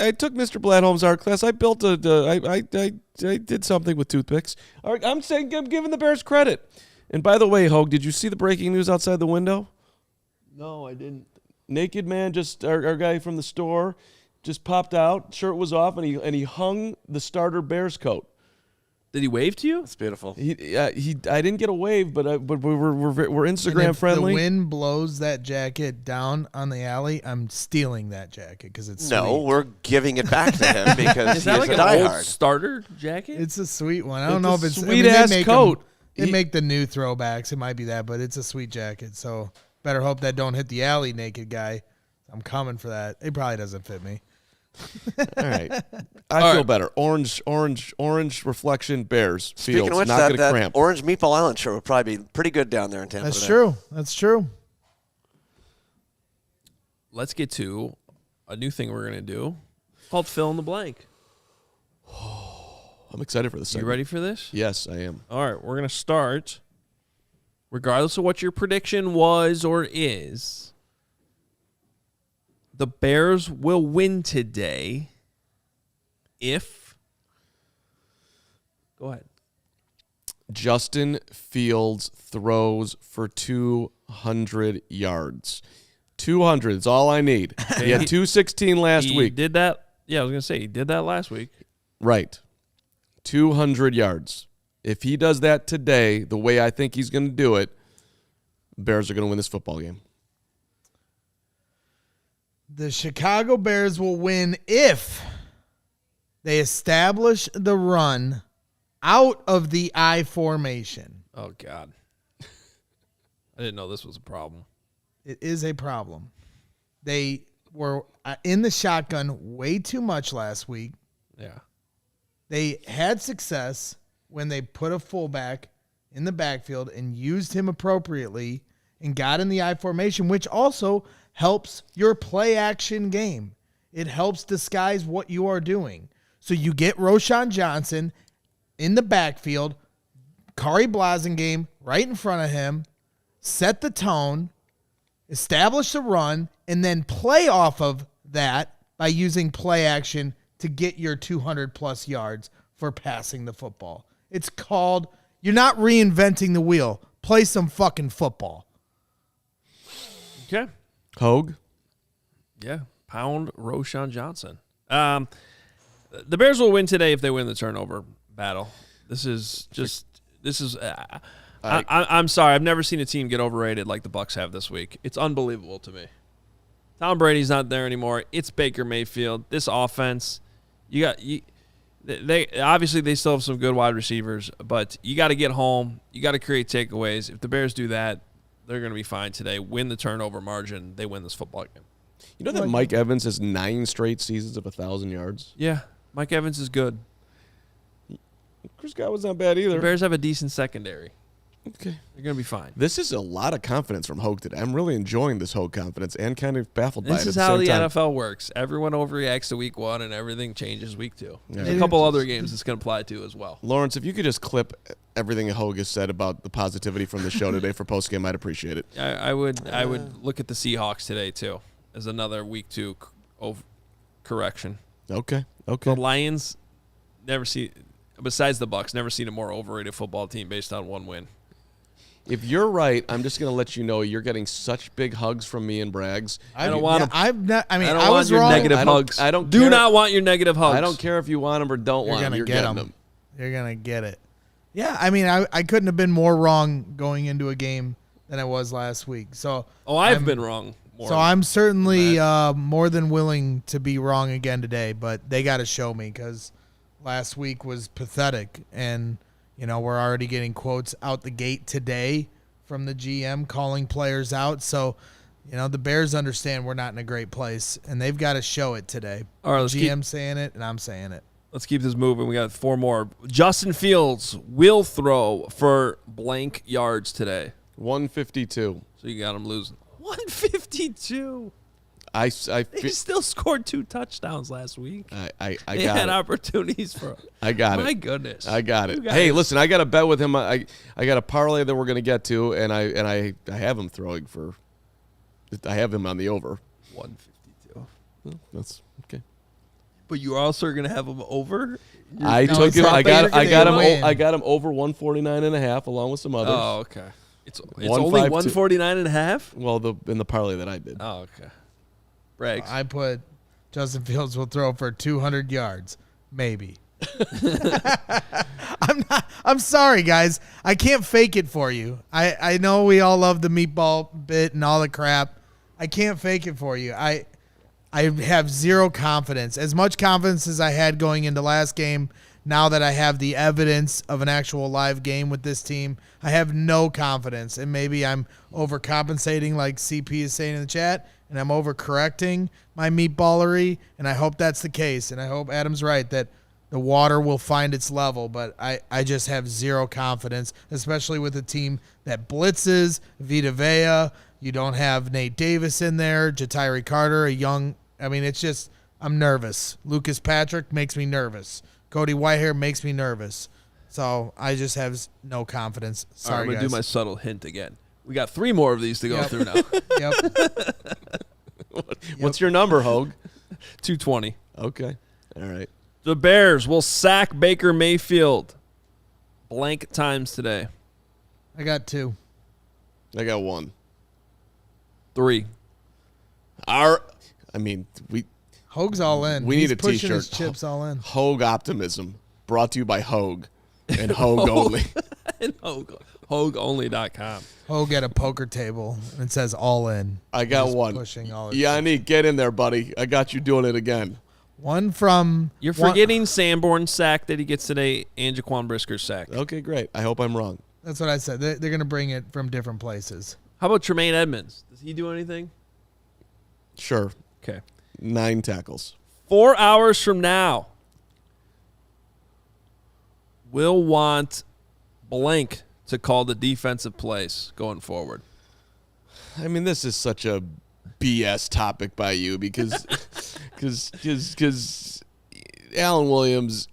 [SPEAKER 3] I took Mr. Bladholm's art class. I built I did something with toothpicks. All right, I'm saying I'm giving the Bears credit. And by the way, Hoge, did you see the breaking news outside the window?
[SPEAKER 1] No, I didn't.
[SPEAKER 3] Naked man, just our guy from the store, just popped out. Shirt was off, and he hung the starter Bears coat.
[SPEAKER 1] Did he wave to you?
[SPEAKER 4] It's beautiful.
[SPEAKER 3] I didn't get a wave, but we're
[SPEAKER 2] And
[SPEAKER 3] Instagram
[SPEAKER 2] if
[SPEAKER 3] friendly.
[SPEAKER 2] the wind blows that jacket down on the alley, I'm stealing that jacket because it's
[SPEAKER 4] No,
[SPEAKER 2] sweet.
[SPEAKER 4] we're giving it back to him because
[SPEAKER 1] Is
[SPEAKER 4] he
[SPEAKER 1] that
[SPEAKER 4] is
[SPEAKER 1] like
[SPEAKER 4] a
[SPEAKER 1] an old
[SPEAKER 4] diehard.
[SPEAKER 1] starter jacket?
[SPEAKER 2] It's a sweet one. I don't
[SPEAKER 3] It's
[SPEAKER 2] know
[SPEAKER 3] a
[SPEAKER 2] if it's
[SPEAKER 3] sweet-ass
[SPEAKER 2] they make
[SPEAKER 3] coat.
[SPEAKER 2] They make the new throwbacks. It might be that, but it's a sweet jacket. So better hope that don't hit the alley, naked guy. I'm coming for that. It probably doesn't fit me.
[SPEAKER 3] All right, I feel better. Orange reflection Bears
[SPEAKER 4] Speaking
[SPEAKER 3] fields,
[SPEAKER 4] of which,
[SPEAKER 3] not gonna
[SPEAKER 4] that
[SPEAKER 3] cramp.
[SPEAKER 4] orange Meatball Island shirt would probably be pretty good down there in Tampa.
[SPEAKER 2] That's
[SPEAKER 4] today.
[SPEAKER 2] true. That's true.
[SPEAKER 1] Let's get to a new thing we're gonna do called fill in the blank.
[SPEAKER 3] I'm excited for this.
[SPEAKER 1] You ready for this?
[SPEAKER 3] Yes, I am.
[SPEAKER 1] All right, we're gonna start. Regardless of what your prediction was or is, the Bears will win today if. Go ahead.
[SPEAKER 3] Justin Fields throws for 200 yards. 200 is all I need. He had 216 last
[SPEAKER 1] He
[SPEAKER 3] week.
[SPEAKER 1] did that. Yeah, I was gonna say he did that last week.
[SPEAKER 3] Right. 200 yards. If he does that today, the way I think he's going to do it, Bears are going to win this football game.
[SPEAKER 2] The Chicago Bears will win if they establish the run out of the I formation.
[SPEAKER 1] Oh God, I didn't know this was a problem.
[SPEAKER 2] It is a problem. They were in the shotgun way too much last week.
[SPEAKER 1] Yeah.
[SPEAKER 2] They had success when they put a fullback in the backfield and used him appropriately and got in the I formation, which also helps your play action game. It helps disguise what you are doing. So you get Roschon Johnson in the backfield, Kari Blasingame right in front of him, set the tone, establish the run, and then play off of that by using play action to get your 200-plus yards for passing the football. It's called, you're not reinventing the wheel. Play some fucking football.
[SPEAKER 1] Okay.
[SPEAKER 3] Hoge?
[SPEAKER 1] Yeah. Pound Roschon Johnson. The Bears will win today if they win the turnover battle. I'm sorry. I've never seen a team get overrated like the Bucs have this week. It's unbelievable to me. Tom Brady's not there anymore. It's Baker Mayfield. This offense, they obviously still have some good wide receivers, but you got to get home. You got to create takeaways. If the Bears do that, They're going to be fine today. Win the turnover margin. They win this football game.
[SPEAKER 3] You know that Mike Evans has 9 straight seasons of 1,000 yards?
[SPEAKER 1] Yeah, Mike Evans is good.
[SPEAKER 3] Chris Godwin's not bad either.
[SPEAKER 1] The Bears have a decent secondary.
[SPEAKER 3] Okay.
[SPEAKER 1] They're going to be fine.
[SPEAKER 3] This is a lot of confidence from Hoge today. I'm really enjoying this Hoge confidence and kind of baffled by it.
[SPEAKER 1] This is
[SPEAKER 3] at
[SPEAKER 1] how
[SPEAKER 3] the
[SPEAKER 1] the
[SPEAKER 3] same time.
[SPEAKER 1] NFL works. Everyone overreacts to week 1, and everything changes week 2.
[SPEAKER 3] Yeah.
[SPEAKER 1] There's a couple other games it's going to apply to as well.
[SPEAKER 3] Lawrence, if you could just clip everything Hoge has said about the positivity from the show today for postgame, I'd appreciate it.
[SPEAKER 1] I would look at the Seahawks today, too, as another week 2 correction.
[SPEAKER 3] Okay.
[SPEAKER 1] The Lions, besides the Bucs, never seen a more overrated football team based on 1 win.
[SPEAKER 3] If you're right, I'm just going to let you know you're getting such big hugs from me and Braggs.
[SPEAKER 1] I don't want them.
[SPEAKER 2] I was
[SPEAKER 1] your
[SPEAKER 2] wrong.
[SPEAKER 1] negative hugs.
[SPEAKER 3] I don't
[SPEAKER 1] Do
[SPEAKER 3] care.
[SPEAKER 1] not want your negative hugs.
[SPEAKER 3] I don't care if you want them or don't want them. You're getting them.
[SPEAKER 2] You're gonna get it. Yeah, I mean, I couldn't have been more wrong going into a game than I was last week. So
[SPEAKER 1] I've been wrong.
[SPEAKER 2] I'm certainly more than willing to be wrong again today, but they got to show me because last week was pathetic, and we're already getting quotes out the gate today from the GM calling players out. So, the Bears understand we're not in a great place, and they've got to show it today.
[SPEAKER 1] All right,
[SPEAKER 2] GM saying it, and I'm saying it.
[SPEAKER 1] Let's keep this moving. We got 4 more. Justin Fields will throw for blank yards today.
[SPEAKER 3] 152.
[SPEAKER 1] So you got him losing. 152.
[SPEAKER 3] They
[SPEAKER 1] They still scored 2 touchdowns last week.
[SPEAKER 3] I
[SPEAKER 1] They
[SPEAKER 3] got
[SPEAKER 1] had
[SPEAKER 3] it.
[SPEAKER 1] opportunities for.
[SPEAKER 3] I got it.
[SPEAKER 1] My goodness.
[SPEAKER 3] I got it.
[SPEAKER 1] You guys-
[SPEAKER 3] Hey, listen, I got a bet with him. I got a parlay that we're going to get to, and I have him throwing for. I have him on the over.
[SPEAKER 1] 152.
[SPEAKER 3] Well, that's okay.
[SPEAKER 1] But you also are going to have him over?
[SPEAKER 3] I
[SPEAKER 2] No,
[SPEAKER 3] took
[SPEAKER 2] it's
[SPEAKER 3] him.
[SPEAKER 2] not
[SPEAKER 3] I
[SPEAKER 2] that
[SPEAKER 3] got
[SPEAKER 2] you're
[SPEAKER 3] him.
[SPEAKER 2] gonna win.
[SPEAKER 3] I got him over 149.5 along with some others.
[SPEAKER 1] Oh, okay. It's only
[SPEAKER 3] 152.
[SPEAKER 1] 149 and a half?
[SPEAKER 3] Well, in the parlay that I did.
[SPEAKER 1] Oh, okay. Braggs.
[SPEAKER 2] I put Justin Fields will throw for 200 yards, maybe. I'm sorry, guys. I can't fake it for you. I know we all love the meatball bit and all the crap. I can't fake it for you. I have zero confidence. As much confidence as I had going into last game, now that I have the evidence of an actual live game with this team, I have no confidence. And maybe I'm overcompensating like CP is saying in the chat, and I'm overcorrecting my meatballery, and I hope that's the case. And I hope Adam's right that the water will find its level, but I just have zero confidence, especially with a team that blitzes, Vita Vea. You don't have Nate Davis in there, Jatiri Carter, it's just, I'm nervous. Lucas Patrick makes me nervous. Cody Whitehair makes me nervous. So I just have no confidence. Sorry,
[SPEAKER 1] All right, I'm going to
[SPEAKER 2] guys.
[SPEAKER 1] do my subtle hint again. We got 3 more of these to go through now.
[SPEAKER 2] Yep.
[SPEAKER 3] What's your number, Hoge?
[SPEAKER 1] 220.
[SPEAKER 3] Okay. All right.
[SPEAKER 1] The Bears will sack Baker Mayfield blank times today.
[SPEAKER 2] I got 2.
[SPEAKER 3] I got 1.
[SPEAKER 1] 3.
[SPEAKER 2] Hoge's all in.
[SPEAKER 3] We
[SPEAKER 2] He's
[SPEAKER 3] need a
[SPEAKER 2] pushing
[SPEAKER 3] t-shirt.
[SPEAKER 2] his chips all in.
[SPEAKER 3] Hoge optimism brought to you by Hoge and Hoge only.
[SPEAKER 1] And HogeOnly.com.
[SPEAKER 2] Hoge at a poker table and it says all in.
[SPEAKER 3] I got
[SPEAKER 2] Just
[SPEAKER 3] 1.
[SPEAKER 2] Pushing all his
[SPEAKER 3] Yanni, get in there, buddy. I got you doing it again.
[SPEAKER 2] One from
[SPEAKER 1] You're forgetting Sanborn's sack that he gets today and Jaquan Brisker's sack.
[SPEAKER 3] Okay, great. I hope I'm wrong.
[SPEAKER 2] That's what I said. They're going to bring it from different places.
[SPEAKER 1] How about Tremaine Edmonds? Does he do anything?
[SPEAKER 3] Sure.
[SPEAKER 1] Okay.
[SPEAKER 3] 9 tackles.
[SPEAKER 1] 4 hours from now, we'll want blank to call the defensive plays going forward.
[SPEAKER 3] I mean, this is such a BS topic by you because Alan Williams,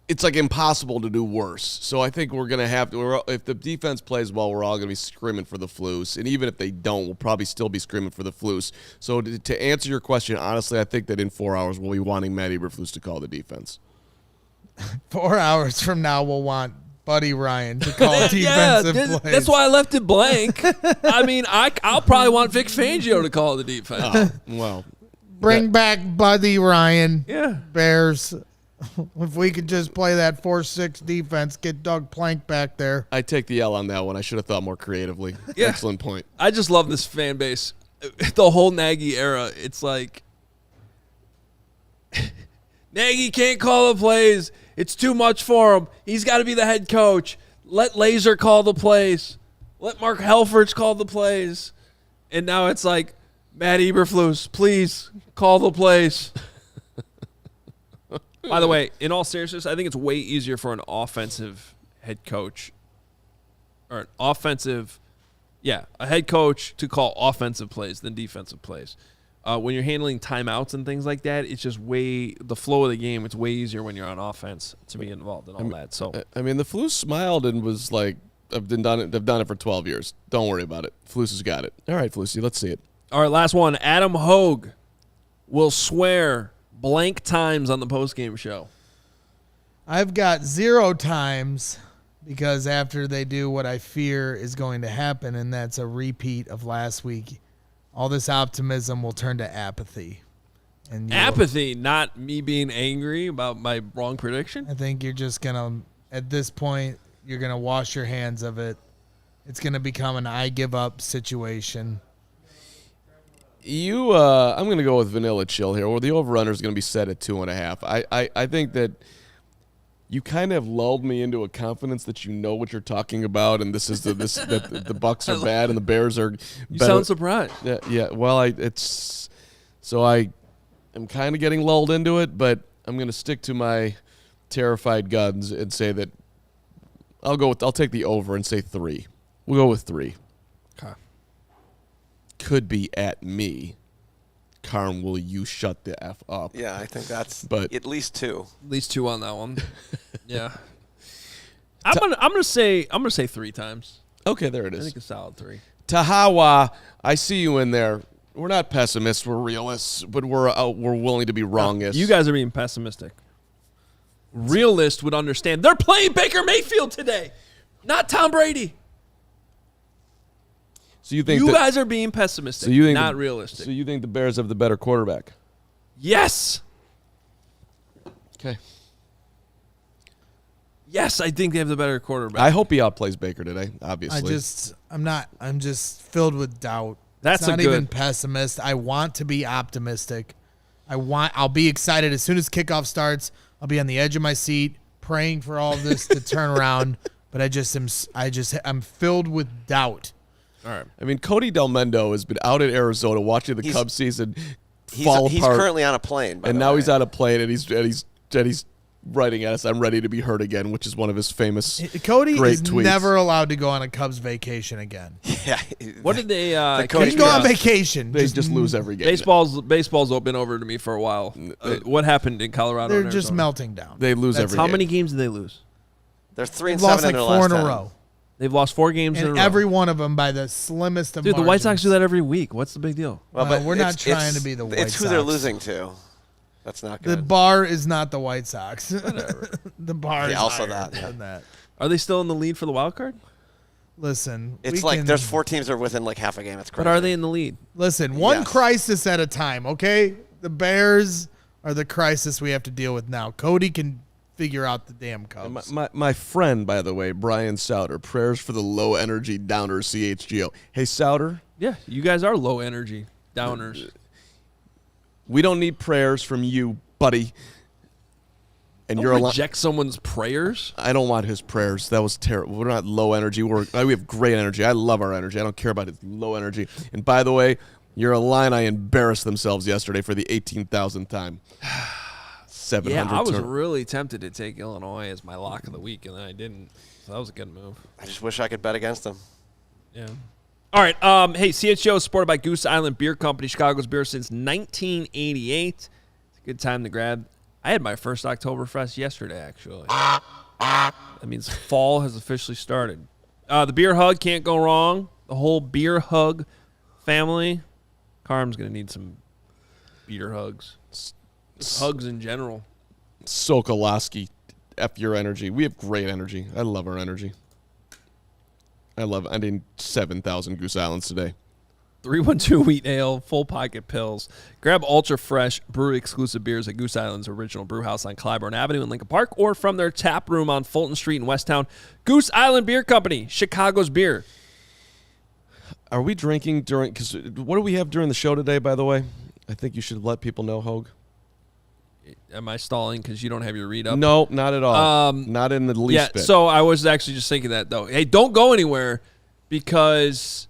[SPEAKER 3] it's like impossible to do worse. So I think we're going to have to, if the defense plays well, we're all going to be screaming for the Flus. And even if they don't, we'll probably still be screaming for the Flus. So to answer your question, honestly, I think that in 4 hours we'll be wanting Matt Eberflus to call the defense.
[SPEAKER 2] 4 hours from now, we'll want Buddy Ryan to call defensive plays.
[SPEAKER 1] That's why I left it blank. I mean, I'll probably want Vic Fangio to call the defense.
[SPEAKER 3] Well,
[SPEAKER 2] Bring back Buddy Ryan.
[SPEAKER 1] Yeah.
[SPEAKER 2] Bears. If we could just play that 4-6 defense, get Doug Plank back there.
[SPEAKER 3] I take the L on that one. I should have thought more creatively.
[SPEAKER 1] Yeah.
[SPEAKER 3] Excellent point.
[SPEAKER 1] I just love this fan base. The whole Nagy era, it's like Nagy can't call the plays. It's too much for him. He's got to be the head coach. Let Laser call the plays. Let Mark Helfrich call the plays. And now it's like, Matt Eberflus, please call the plays. By the way, in all seriousness, I think it's way easier for an offensive head coach or a head coach to call offensive plays than defensive plays. When you're handling timeouts and things like that, it's just the flow of the game. It's way easier when you're on offense to be involved in all that. So
[SPEAKER 3] I mean, the Flus smiled and was like, I've done it for 12 years. Don't worry about it. Flus has got it. All right, Flusy, let's see it.
[SPEAKER 1] All right, last one. Adam Hoge will swear blank times on the postgame show.
[SPEAKER 2] I've got 0 times because after they do what I fear is going to happen, and that's a repeat of last week, all this optimism will turn to apathy. And
[SPEAKER 1] Apathy, not me being angry about my wrong prediction?
[SPEAKER 2] I think you're just going to, at this point, you're going to wash your hands of it. It's going to become an I give up situation.
[SPEAKER 3] I'm going to go with vanilla chill here, where the over-under is going to be set at 2.5. I think that you kind of lulled me into a confidence that you know what you're talking about, and this is that the Bucs are bad and the Bears are better.
[SPEAKER 1] You sound surprised.
[SPEAKER 3] Yeah. Well, I am kind of getting lulled into it, but I'm going to stick to my terrified guns and say that I'll take the over and say 3. We'll go with 3.
[SPEAKER 1] Okay.
[SPEAKER 3] Could be at me. Carm, will you shut the F up?
[SPEAKER 4] Yeah, I think that's
[SPEAKER 3] But
[SPEAKER 4] at least 2.
[SPEAKER 1] At least 2 on that one. Yeah. I'm gonna say 3 times.
[SPEAKER 3] Okay, there it
[SPEAKER 1] I
[SPEAKER 3] is.
[SPEAKER 1] think a solid 3.
[SPEAKER 3] Tahawa, I see you in there. We're not pessimists, we're realists, but we're willing to be wrongest.
[SPEAKER 1] You guys are being pessimistic. Realist would understand. They're playing Baker Mayfield today, not Tom Brady.
[SPEAKER 3] So you think
[SPEAKER 1] you guys are being pessimistic, not realistic.
[SPEAKER 3] So you think the Bears have the better quarterback?
[SPEAKER 1] Yes.
[SPEAKER 3] Okay.
[SPEAKER 1] Yes, I think they have the better quarterback.
[SPEAKER 3] I hope he outplays Baker today, obviously.
[SPEAKER 2] I'm just filled with doubt.
[SPEAKER 1] That's
[SPEAKER 2] it's not even pessimist. I want to be optimistic. I'll be excited as soon as kickoff starts. I'll be on the edge of my seat praying for all of this to turn around, but I'm filled with doubt.
[SPEAKER 1] All right.
[SPEAKER 3] I mean, Cody Delmendo has been out at Arizona watching the Cubs season fall apart.
[SPEAKER 4] He's currently on a plane, by
[SPEAKER 3] and
[SPEAKER 4] the
[SPEAKER 3] now
[SPEAKER 4] way.
[SPEAKER 3] he's on a plane, and he's writing at us, "I'm ready to be hurt again," which is one of his famous
[SPEAKER 2] Cody
[SPEAKER 3] great
[SPEAKER 2] is
[SPEAKER 3] tweets.
[SPEAKER 2] never allowed to go on a Cubs vacation again.
[SPEAKER 4] Yeah.
[SPEAKER 1] What did they?
[SPEAKER 2] He can go on vacation.
[SPEAKER 3] They just lose every game.
[SPEAKER 1] Baseball's been over to me for a while. What happened in Colorado?
[SPEAKER 2] They're
[SPEAKER 1] and
[SPEAKER 2] just
[SPEAKER 1] Arizona?
[SPEAKER 2] melting down.
[SPEAKER 3] They lose every
[SPEAKER 1] How
[SPEAKER 3] game.
[SPEAKER 1] many games did they lose?
[SPEAKER 4] They're 3-7
[SPEAKER 2] lost
[SPEAKER 4] in
[SPEAKER 2] like
[SPEAKER 4] their
[SPEAKER 2] 4
[SPEAKER 4] last
[SPEAKER 2] in a
[SPEAKER 4] 10.
[SPEAKER 2] row.
[SPEAKER 1] They've lost 4 games in a
[SPEAKER 2] And
[SPEAKER 1] row.
[SPEAKER 2] every one of them by the slimmest of
[SPEAKER 1] Dude, the White Sox
[SPEAKER 2] margins.
[SPEAKER 1] do that every week. What's the big deal?
[SPEAKER 2] Well,
[SPEAKER 4] but
[SPEAKER 2] we're not
[SPEAKER 4] it's-
[SPEAKER 2] trying to be the White
[SPEAKER 4] It's who they're
[SPEAKER 2] Sox.
[SPEAKER 4] losing to. That's not
[SPEAKER 2] The
[SPEAKER 4] good.
[SPEAKER 2] bar is not the White Sox. The bar is
[SPEAKER 4] also
[SPEAKER 2] higher
[SPEAKER 4] that, yeah.
[SPEAKER 2] than that.
[SPEAKER 1] Are they still in the lead for the wild card?
[SPEAKER 2] Listen,
[SPEAKER 4] It's like there's 4 teams that are within like half a game. It's crazy.
[SPEAKER 1] But are they in the lead?
[SPEAKER 2] Listen, one
[SPEAKER 4] Yes.
[SPEAKER 2] crisis at a time, okay? The Bears are the crisis we have to deal with now. Cody can figure out the damn Cubs.
[SPEAKER 3] My friend, by the way, Brian Souter, prayers for the low energy downers, CHGO. Hey, Souter,
[SPEAKER 1] Yeah, you guys are low energy downers.
[SPEAKER 3] we don't need prayers from you, buddy. And
[SPEAKER 1] Don't
[SPEAKER 3] you're
[SPEAKER 1] reject someone's prayers.
[SPEAKER 3] I don't want his prayers. That was terrible. We're not low energy. We have great energy. I love our energy. I don't care about his low energy. And by the way, your Illini embarrassed themselves yesterday for the 18,000th time. 700
[SPEAKER 1] Yeah, I was
[SPEAKER 3] turn.
[SPEAKER 1] really tempted to take Illinois as my lock of the week, and then I didn't. So that was a good move.
[SPEAKER 4] I just wish I could bet against them.
[SPEAKER 1] Yeah. All right. Hey, CHGO is supported by Goose Island Beer Company, Chicago's beer since 1988. It's a good time to grab. I had my first Oktoberfest yesterday, actually. That means fall has officially started. The beer hug can't go wrong. The whole beer hug family. Carm's going to need some beer hugs. Hugs in general.
[SPEAKER 3] Sokolowski, F your energy. We have great energy. I love our energy. I need 7,000 Goose Islands today.
[SPEAKER 1] 312 Wheat Ale, full pocket pills. Grab ultra fresh brewery exclusive beers at Goose Island's original brew house on Clybourne Avenue in Lincoln Park, or from their tap room on Fulton Street in Westtown. Goose Island Beer Company, Chicago's beer.
[SPEAKER 3] Are we drinking during? Because what do we have during the show today? By the way, I think you should let people know, Hoge.
[SPEAKER 1] Am I stalling because you don't have your read up?
[SPEAKER 3] No, not at all. Not in the least bit.
[SPEAKER 1] So I was actually just thinking that, though. Hey, don't go anywhere because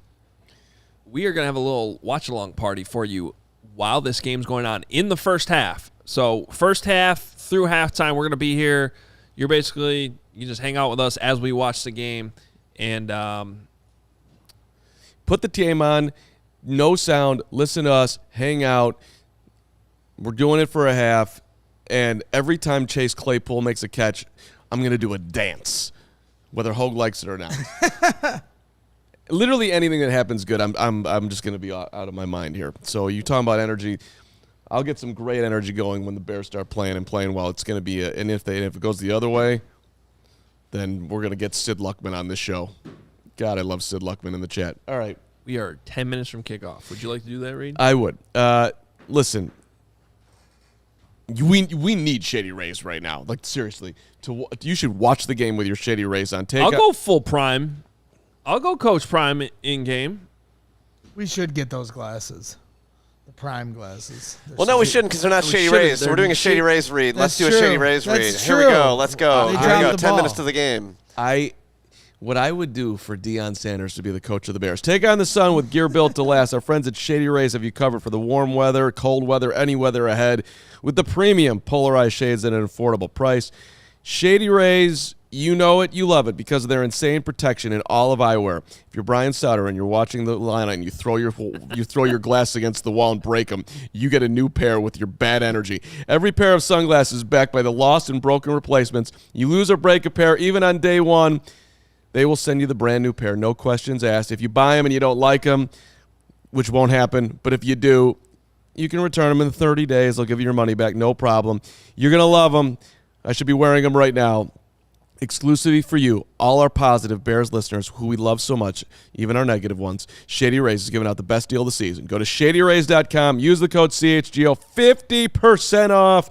[SPEAKER 1] we are going to have a little watch-along party for you while this game's going on in the first half. So first half through halftime, we're going to be here. You just hang out with us as we watch the game. And
[SPEAKER 3] put the game on, no sound, listen to us, hang out. We're doing it for a half, and every time Chase Claypool makes a catch, I'm going to do a dance, whether Hoge likes it or not. Literally anything that happens good, I'm just going to be out of my mind here. So you talking about energy, I'll get some great energy going when the Bears start playing and playing well. It's going to be and if it goes the other way, then we're going to get Sid Luckman on this show. God, I love Sid Luckman in the chat. All right.
[SPEAKER 1] we are 10 minutes from kickoff. Would you like to do that, Reed?
[SPEAKER 3] I would. Listen. We need Shady Rays right now. Like, seriously. You should watch the game with your Shady Rays on.
[SPEAKER 1] I'll go full prime. I'll go Coach Prime in game.
[SPEAKER 2] We should get those glasses. The prime glasses.
[SPEAKER 4] Well, no, we shouldn't because they're not Shady Rays. So we're doing a Shady Rays read. Let's do a Shady Rays read. Here we go. Let's go. Here we go. 10 minutes to the game.
[SPEAKER 3] What I would do for Deion Sanders to be the coach of the Bears. Take on the sun with gear built to last. Our friends at Shady Rays have you covered for the warm weather, cold weather, any weather ahead with the premium polarized shades at an affordable price. Shady Rays, you know it, you love it because of their insane protection in all of eyewear. If you're Brian Sutter and you're watching the lineup and you throw your glass against the wall and break them, you get a new pair with your bad energy. Every pair of sunglasses is backed by the lost and broken replacements. You lose or break a pair even on day one, they will send you the brand new pair, no questions asked. If you buy them and you don't like them, which won't happen, but if you do, you can return them in 30 days. They'll give you your money back, no problem. You're going to love them. I should be wearing them right now. Exclusively for you, all our positive Bears listeners who we love so much, even our negative ones, Shady Rays is giving out the best deal of the season. Go to shadyrays.com, use the code CHGO, 50% off.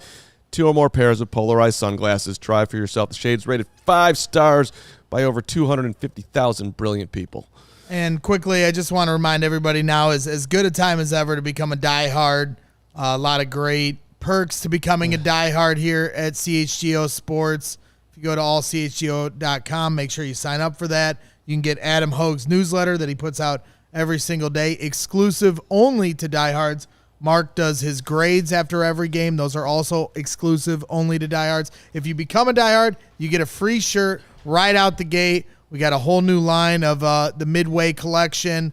[SPEAKER 3] 2 or more pairs of polarized sunglasses. Try for yourself. The shades rated 5 stars by over 250,000 brilliant people.
[SPEAKER 2] And quickly, I just want to remind everybody now is as good a time as ever to become a diehard. A lot of great perks to becoming a diehard here at CHGO Sports. If you go to allchgo.com, make sure you sign up for that. You can get Adam Hoge's newsletter that he puts out every single day, exclusive only to diehards. Mark does his grades after every game. Those are also exclusive only to diehards. If you become a diehard, you get a free shirt right out the gate. We got a whole new line of the Midway collection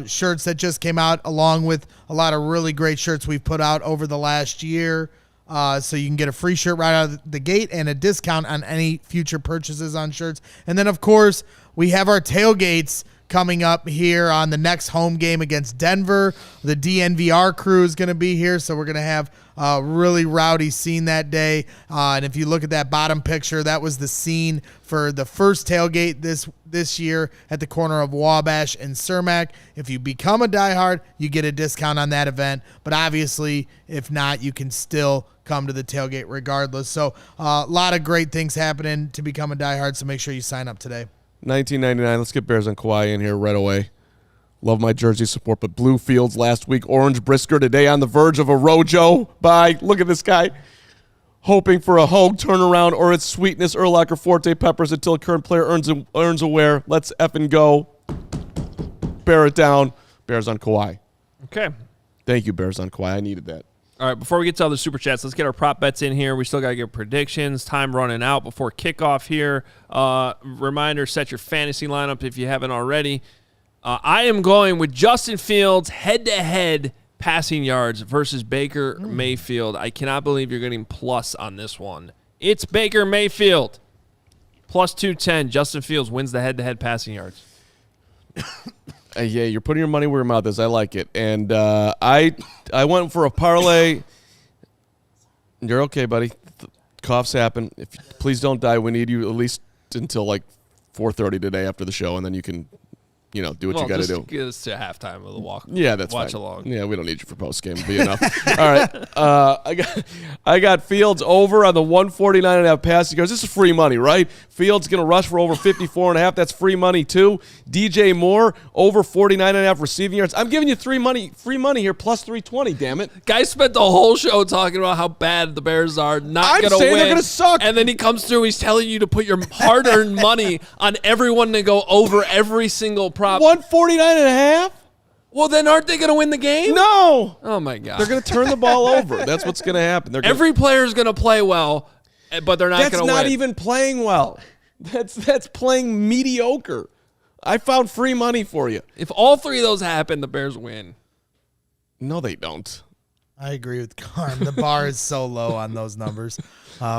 [SPEAKER 2] shirts that just came out, along with a lot of really great shirts we've put out over the last year. So you can get a free shirt right out of the gate and a discount on any future purchases on shirts. And then, of course, we have our tailgates coming up here on the next home game against Denver. The DNVR crew is going to be here, so we're going to have a really rowdy scene that day. And if you look at that bottom picture, that was the scene for the first tailgate this year at the corner of Wabash and Cermak. If you become a diehard, you get a discount on that event. But obviously, if not, you can still come to the tailgate regardless. So a lot of great things happening to become a diehard, so make sure you sign up today.
[SPEAKER 3] $19.99. Let's get Bears on Kawhi in here right away. Love my jersey support, but blue fields last week, orange Brisker today on the verge of a Rojo. Bye. Look at this guy. Hoping for a Hoge turnaround or its sweetness, Urlacher Forte peppers until a current player earns a wear. Let's effing go. Bear it down. Bears on Kawhi.
[SPEAKER 1] Okay.
[SPEAKER 3] Thank you, Bears on Kawhi. I needed that.
[SPEAKER 1] All right, before we get to other super chats, let's get our prop bets in here. We still got to get predictions. Time running out before kickoff here. Reminder, set your fantasy lineup if you haven't already. I am going with Justin Fields head-to-head passing yards versus Baker Mayfield. I cannot believe you're getting plus on this one. It's Baker Mayfield. Plus 210. Justin Fields wins the head-to-head passing yards.
[SPEAKER 3] Yeah, you're putting your money where your mouth is. I like it. And I went for a parlay. You're okay, buddy. Coughs happen. Please don't die. We need you at least until like 4:30 today after the show, and then you can do what you got to do.
[SPEAKER 1] Get us to halftime of the walk.
[SPEAKER 3] Yeah, that's
[SPEAKER 1] watch
[SPEAKER 3] fine.
[SPEAKER 1] along.
[SPEAKER 3] Yeah, we don't need you for post game. Be enough. All right. I got Fields over on the 149.5 passing yards. This is free money, right? Fields going to rush for over 54.5. That's free money too. DJ Moore over 49.5 receiving yards. I'm giving you free money here plus 320. Damn it.
[SPEAKER 1] Guy spent the whole show talking about how bad the Bears are, not going to win.
[SPEAKER 3] I'm saying they're going to suck.
[SPEAKER 1] And then he comes through. He's telling you to put your hard-earned money on everyone to go over every single prop.
[SPEAKER 3] 149.5.
[SPEAKER 1] Well, then aren't they going to win the game?
[SPEAKER 3] No.
[SPEAKER 1] Oh my God.
[SPEAKER 3] They're going to turn the ball over. That's what's going to happen.
[SPEAKER 1] Every player is going to play well, but they're not going to win.
[SPEAKER 3] That's not even playing well. That's playing mediocre. I found free money for you.
[SPEAKER 1] If all three of those happen, the Bears win.
[SPEAKER 3] No, they don't.
[SPEAKER 2] I agree with Carm. The bar is so low on those numbers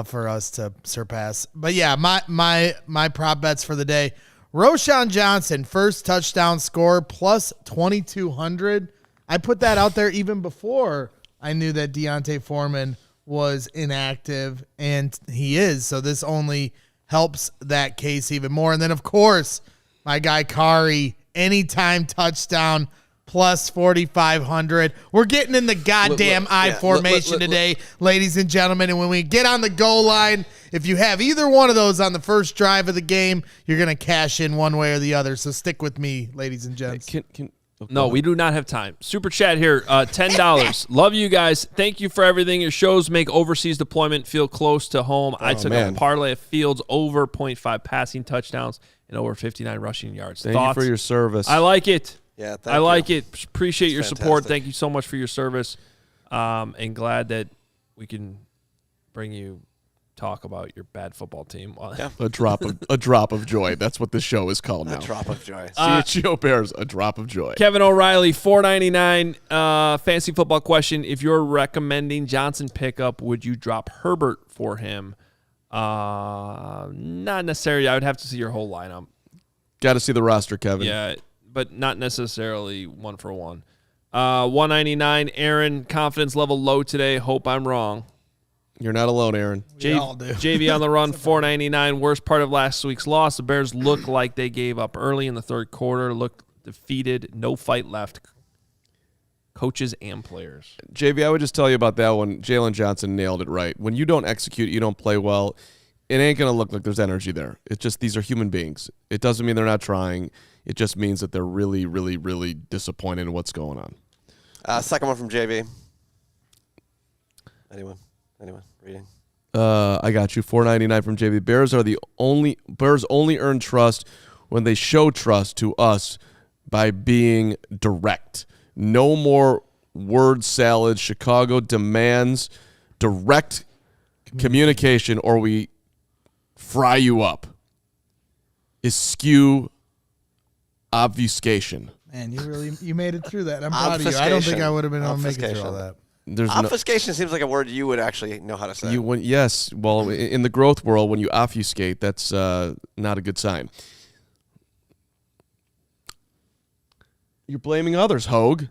[SPEAKER 2] for us to surpass. But yeah, my prop bets for the day. Roschon Johnson, first touchdown score, plus 2,200. I put that out there even before I knew that Deontay Foreman was inactive, and he is. So this only helps that case even more. And then, of course, my guy Kari, anytime touchdown, plus 4,500. We're getting in the goddamn I formation today, ladies and gentlemen. And when we get on the goal line, if you have either one of those on the first drive of the game, you're going to cash in one way or the other. So stick with me, ladies and gents.
[SPEAKER 1] No, we do not have time. Super chat here, $10. Love you guys. Thank you for everything. Your shows make overseas deployment feel close to home. I took a parlay of Fields over 0.5 passing touchdowns and over 59 rushing yards.
[SPEAKER 3] Thank you for your service.
[SPEAKER 1] I like it.
[SPEAKER 4] Yeah,
[SPEAKER 1] I like it. Appreciate your support. Thank you so much for your service. And glad that we can bring you talk about your bad football team.
[SPEAKER 3] Yeah. A drop of joy. That's what this show is called now.
[SPEAKER 4] A drop of joy.
[SPEAKER 3] CHGO Bears, a drop of joy.
[SPEAKER 1] Kevin O'Reilly, $4.99. Fantasy football question. If you're recommending Johnson pickup, would you drop Herbert for him? Not necessarily. I would have to see your whole lineup.
[SPEAKER 3] Got to see the roster, Kevin.
[SPEAKER 1] Yeah, but not necessarily one for one. 199. Aaron, confidence level low today. Hope I'm wrong.
[SPEAKER 3] You're not alone, Aaron.
[SPEAKER 2] We all do.
[SPEAKER 1] JV on the run, 499. Worst part of last week's loss. The Bears look like they gave up early in the third quarter. Looked defeated. No fight left. Coaches and players.
[SPEAKER 3] JV, I would just tell you about that one. Jalen Johnson nailed it right. When you don't execute, you don't play well, it ain't going to look like there's energy there. It's just these are human beings. It doesn't mean they're not trying. It just means that they're really, really, really disappointed in what's going on.
[SPEAKER 4] Second one from JV. Anyone reading?
[SPEAKER 3] I got you. $4.99 from JV. Bears only earn trust when they show trust to us by being direct. No more word salad. Chicago demands direct communication, or we fry you up. Eschew obfuscation.
[SPEAKER 2] Man, you made it through that. I'm proud of you. I don't think I would have been able to make it through all that.
[SPEAKER 4] Obfuscation seems like a word you would actually know how to say.
[SPEAKER 3] Yes. Well, in the growth world, when you obfuscate, that's not a good sign. You're blaming others, Hoge.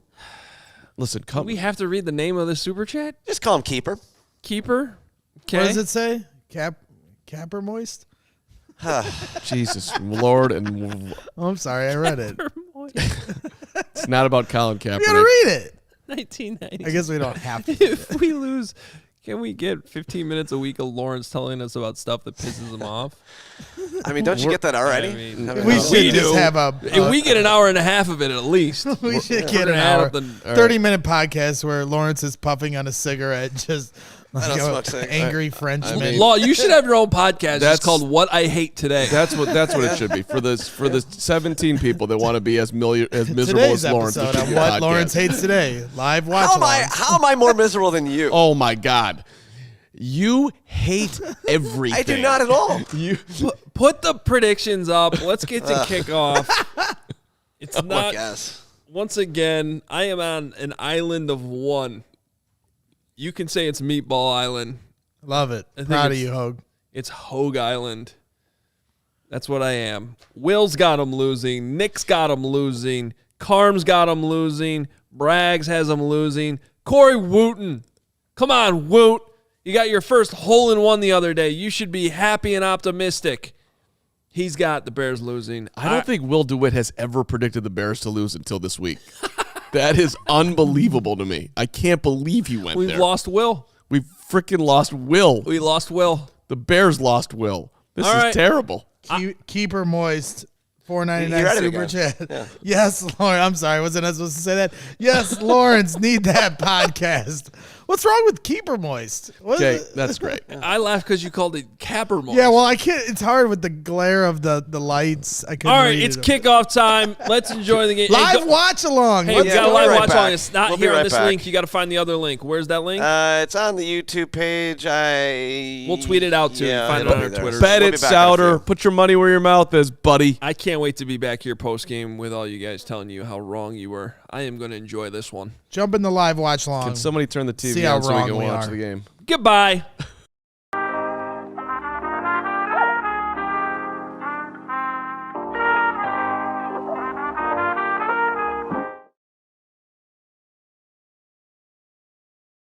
[SPEAKER 3] Listen,
[SPEAKER 1] Do we have to read the name of the super chat?
[SPEAKER 4] Just call him Keeper.
[SPEAKER 1] Keeper? Okay.
[SPEAKER 2] What does it say? Capper moist?
[SPEAKER 3] Jesus, Lord. And
[SPEAKER 2] oh, I'm sorry. I read it.
[SPEAKER 3] It's not about Colin Kaepernick.
[SPEAKER 2] You got to read it.
[SPEAKER 1] 1990.
[SPEAKER 2] I guess we don't have to.
[SPEAKER 1] If we lose, can we get 15 minutes a week of Lawrence telling us about stuff that pisses him off?
[SPEAKER 4] I mean, don't you get that already?
[SPEAKER 2] We should just have
[SPEAKER 1] if we get an hour and a half of it at least.
[SPEAKER 2] We should get an hour. 30-minute podcast where Lawrence is puffing on a cigarette, just like an angry Frenchman.
[SPEAKER 1] Law, you should have your own podcast. It's called "What I Hate Today."
[SPEAKER 3] That's what it should be for the 17 people that want to be as miserable
[SPEAKER 2] Today's
[SPEAKER 3] as Lawrence.
[SPEAKER 2] Episode on what Lawrence hates today. Live watch.
[SPEAKER 4] How am I more miserable than you?
[SPEAKER 3] Oh my God. You hate everything.
[SPEAKER 4] I do not at all.
[SPEAKER 1] You put the predictions up. Let's get to kickoff. It's not. Once again, I am on an island of one. You can say it's Meatball Island.
[SPEAKER 2] Love it. Proud of you, Hoge.
[SPEAKER 1] It's Hoge Island. That's what I am. Will's got him losing. Nick's got him losing. Carm's got him losing. Braggs has him losing. Corey Wooten. Come on, Woot. You got your first hole-in-one the other day. You should be happy and optimistic. He's got the Bears losing.
[SPEAKER 3] I don't think Will DeWitt has ever predicted the Bears to lose until this week. That is unbelievable to me. I can't believe he went there.
[SPEAKER 1] We've lost Will.
[SPEAKER 3] We've freaking lost Will.
[SPEAKER 1] We lost Will.
[SPEAKER 3] The Bears lost Will. This
[SPEAKER 1] All
[SPEAKER 3] is
[SPEAKER 1] right.
[SPEAKER 3] terrible.
[SPEAKER 2] Keep her moist.
[SPEAKER 4] You read
[SPEAKER 2] $4.99
[SPEAKER 4] it
[SPEAKER 2] super
[SPEAKER 4] again.
[SPEAKER 2] chat.
[SPEAKER 4] Yeah.
[SPEAKER 2] Yes, Lauren. I'm sorry. Wasn't I supposed to say that? Yes, Lawrence, need that podcast. What's wrong with Keeper Moist? What
[SPEAKER 3] Okay,
[SPEAKER 2] is it?
[SPEAKER 3] that's great.
[SPEAKER 1] I laughed because you called it Capper Moist.
[SPEAKER 2] Yeah, well, I can't. It's hard with the glare of the lights. I couldn't
[SPEAKER 1] All right,
[SPEAKER 2] read
[SPEAKER 1] it's
[SPEAKER 2] it.
[SPEAKER 1] kickoff time. Let's enjoy the game. Hey,
[SPEAKER 2] Live
[SPEAKER 1] go-
[SPEAKER 2] watch along.
[SPEAKER 1] Hey,
[SPEAKER 2] Let's
[SPEAKER 1] we got a
[SPEAKER 2] go.
[SPEAKER 1] live
[SPEAKER 4] We'll be
[SPEAKER 1] watch
[SPEAKER 4] right
[SPEAKER 1] along.
[SPEAKER 4] back.
[SPEAKER 1] It's not
[SPEAKER 4] We'll be
[SPEAKER 1] here on
[SPEAKER 4] right
[SPEAKER 1] this
[SPEAKER 4] back.
[SPEAKER 1] link. You got to find the other link. Where's that link?
[SPEAKER 4] It's on the YouTube page.
[SPEAKER 1] We'll tweet it out, too. Find it
[SPEAKER 4] it'll
[SPEAKER 1] on
[SPEAKER 4] be
[SPEAKER 1] our
[SPEAKER 4] there.
[SPEAKER 1] Twitter.
[SPEAKER 3] Bet
[SPEAKER 4] We'll
[SPEAKER 3] it,
[SPEAKER 4] be back in a
[SPEAKER 3] Souter.
[SPEAKER 4] few.
[SPEAKER 3] Put your money where your mouth is, buddy.
[SPEAKER 1] I can't wait to be back here post game with all you guys telling you how wrong you were. I am going to enjoy this one.
[SPEAKER 2] Jump in the live watch along.
[SPEAKER 3] Can somebody turn the
[SPEAKER 2] See
[SPEAKER 3] TV
[SPEAKER 2] how
[SPEAKER 3] on so we
[SPEAKER 2] wrong
[SPEAKER 3] can
[SPEAKER 2] we
[SPEAKER 3] watch
[SPEAKER 2] are.
[SPEAKER 3] the game?
[SPEAKER 1] Goodbye.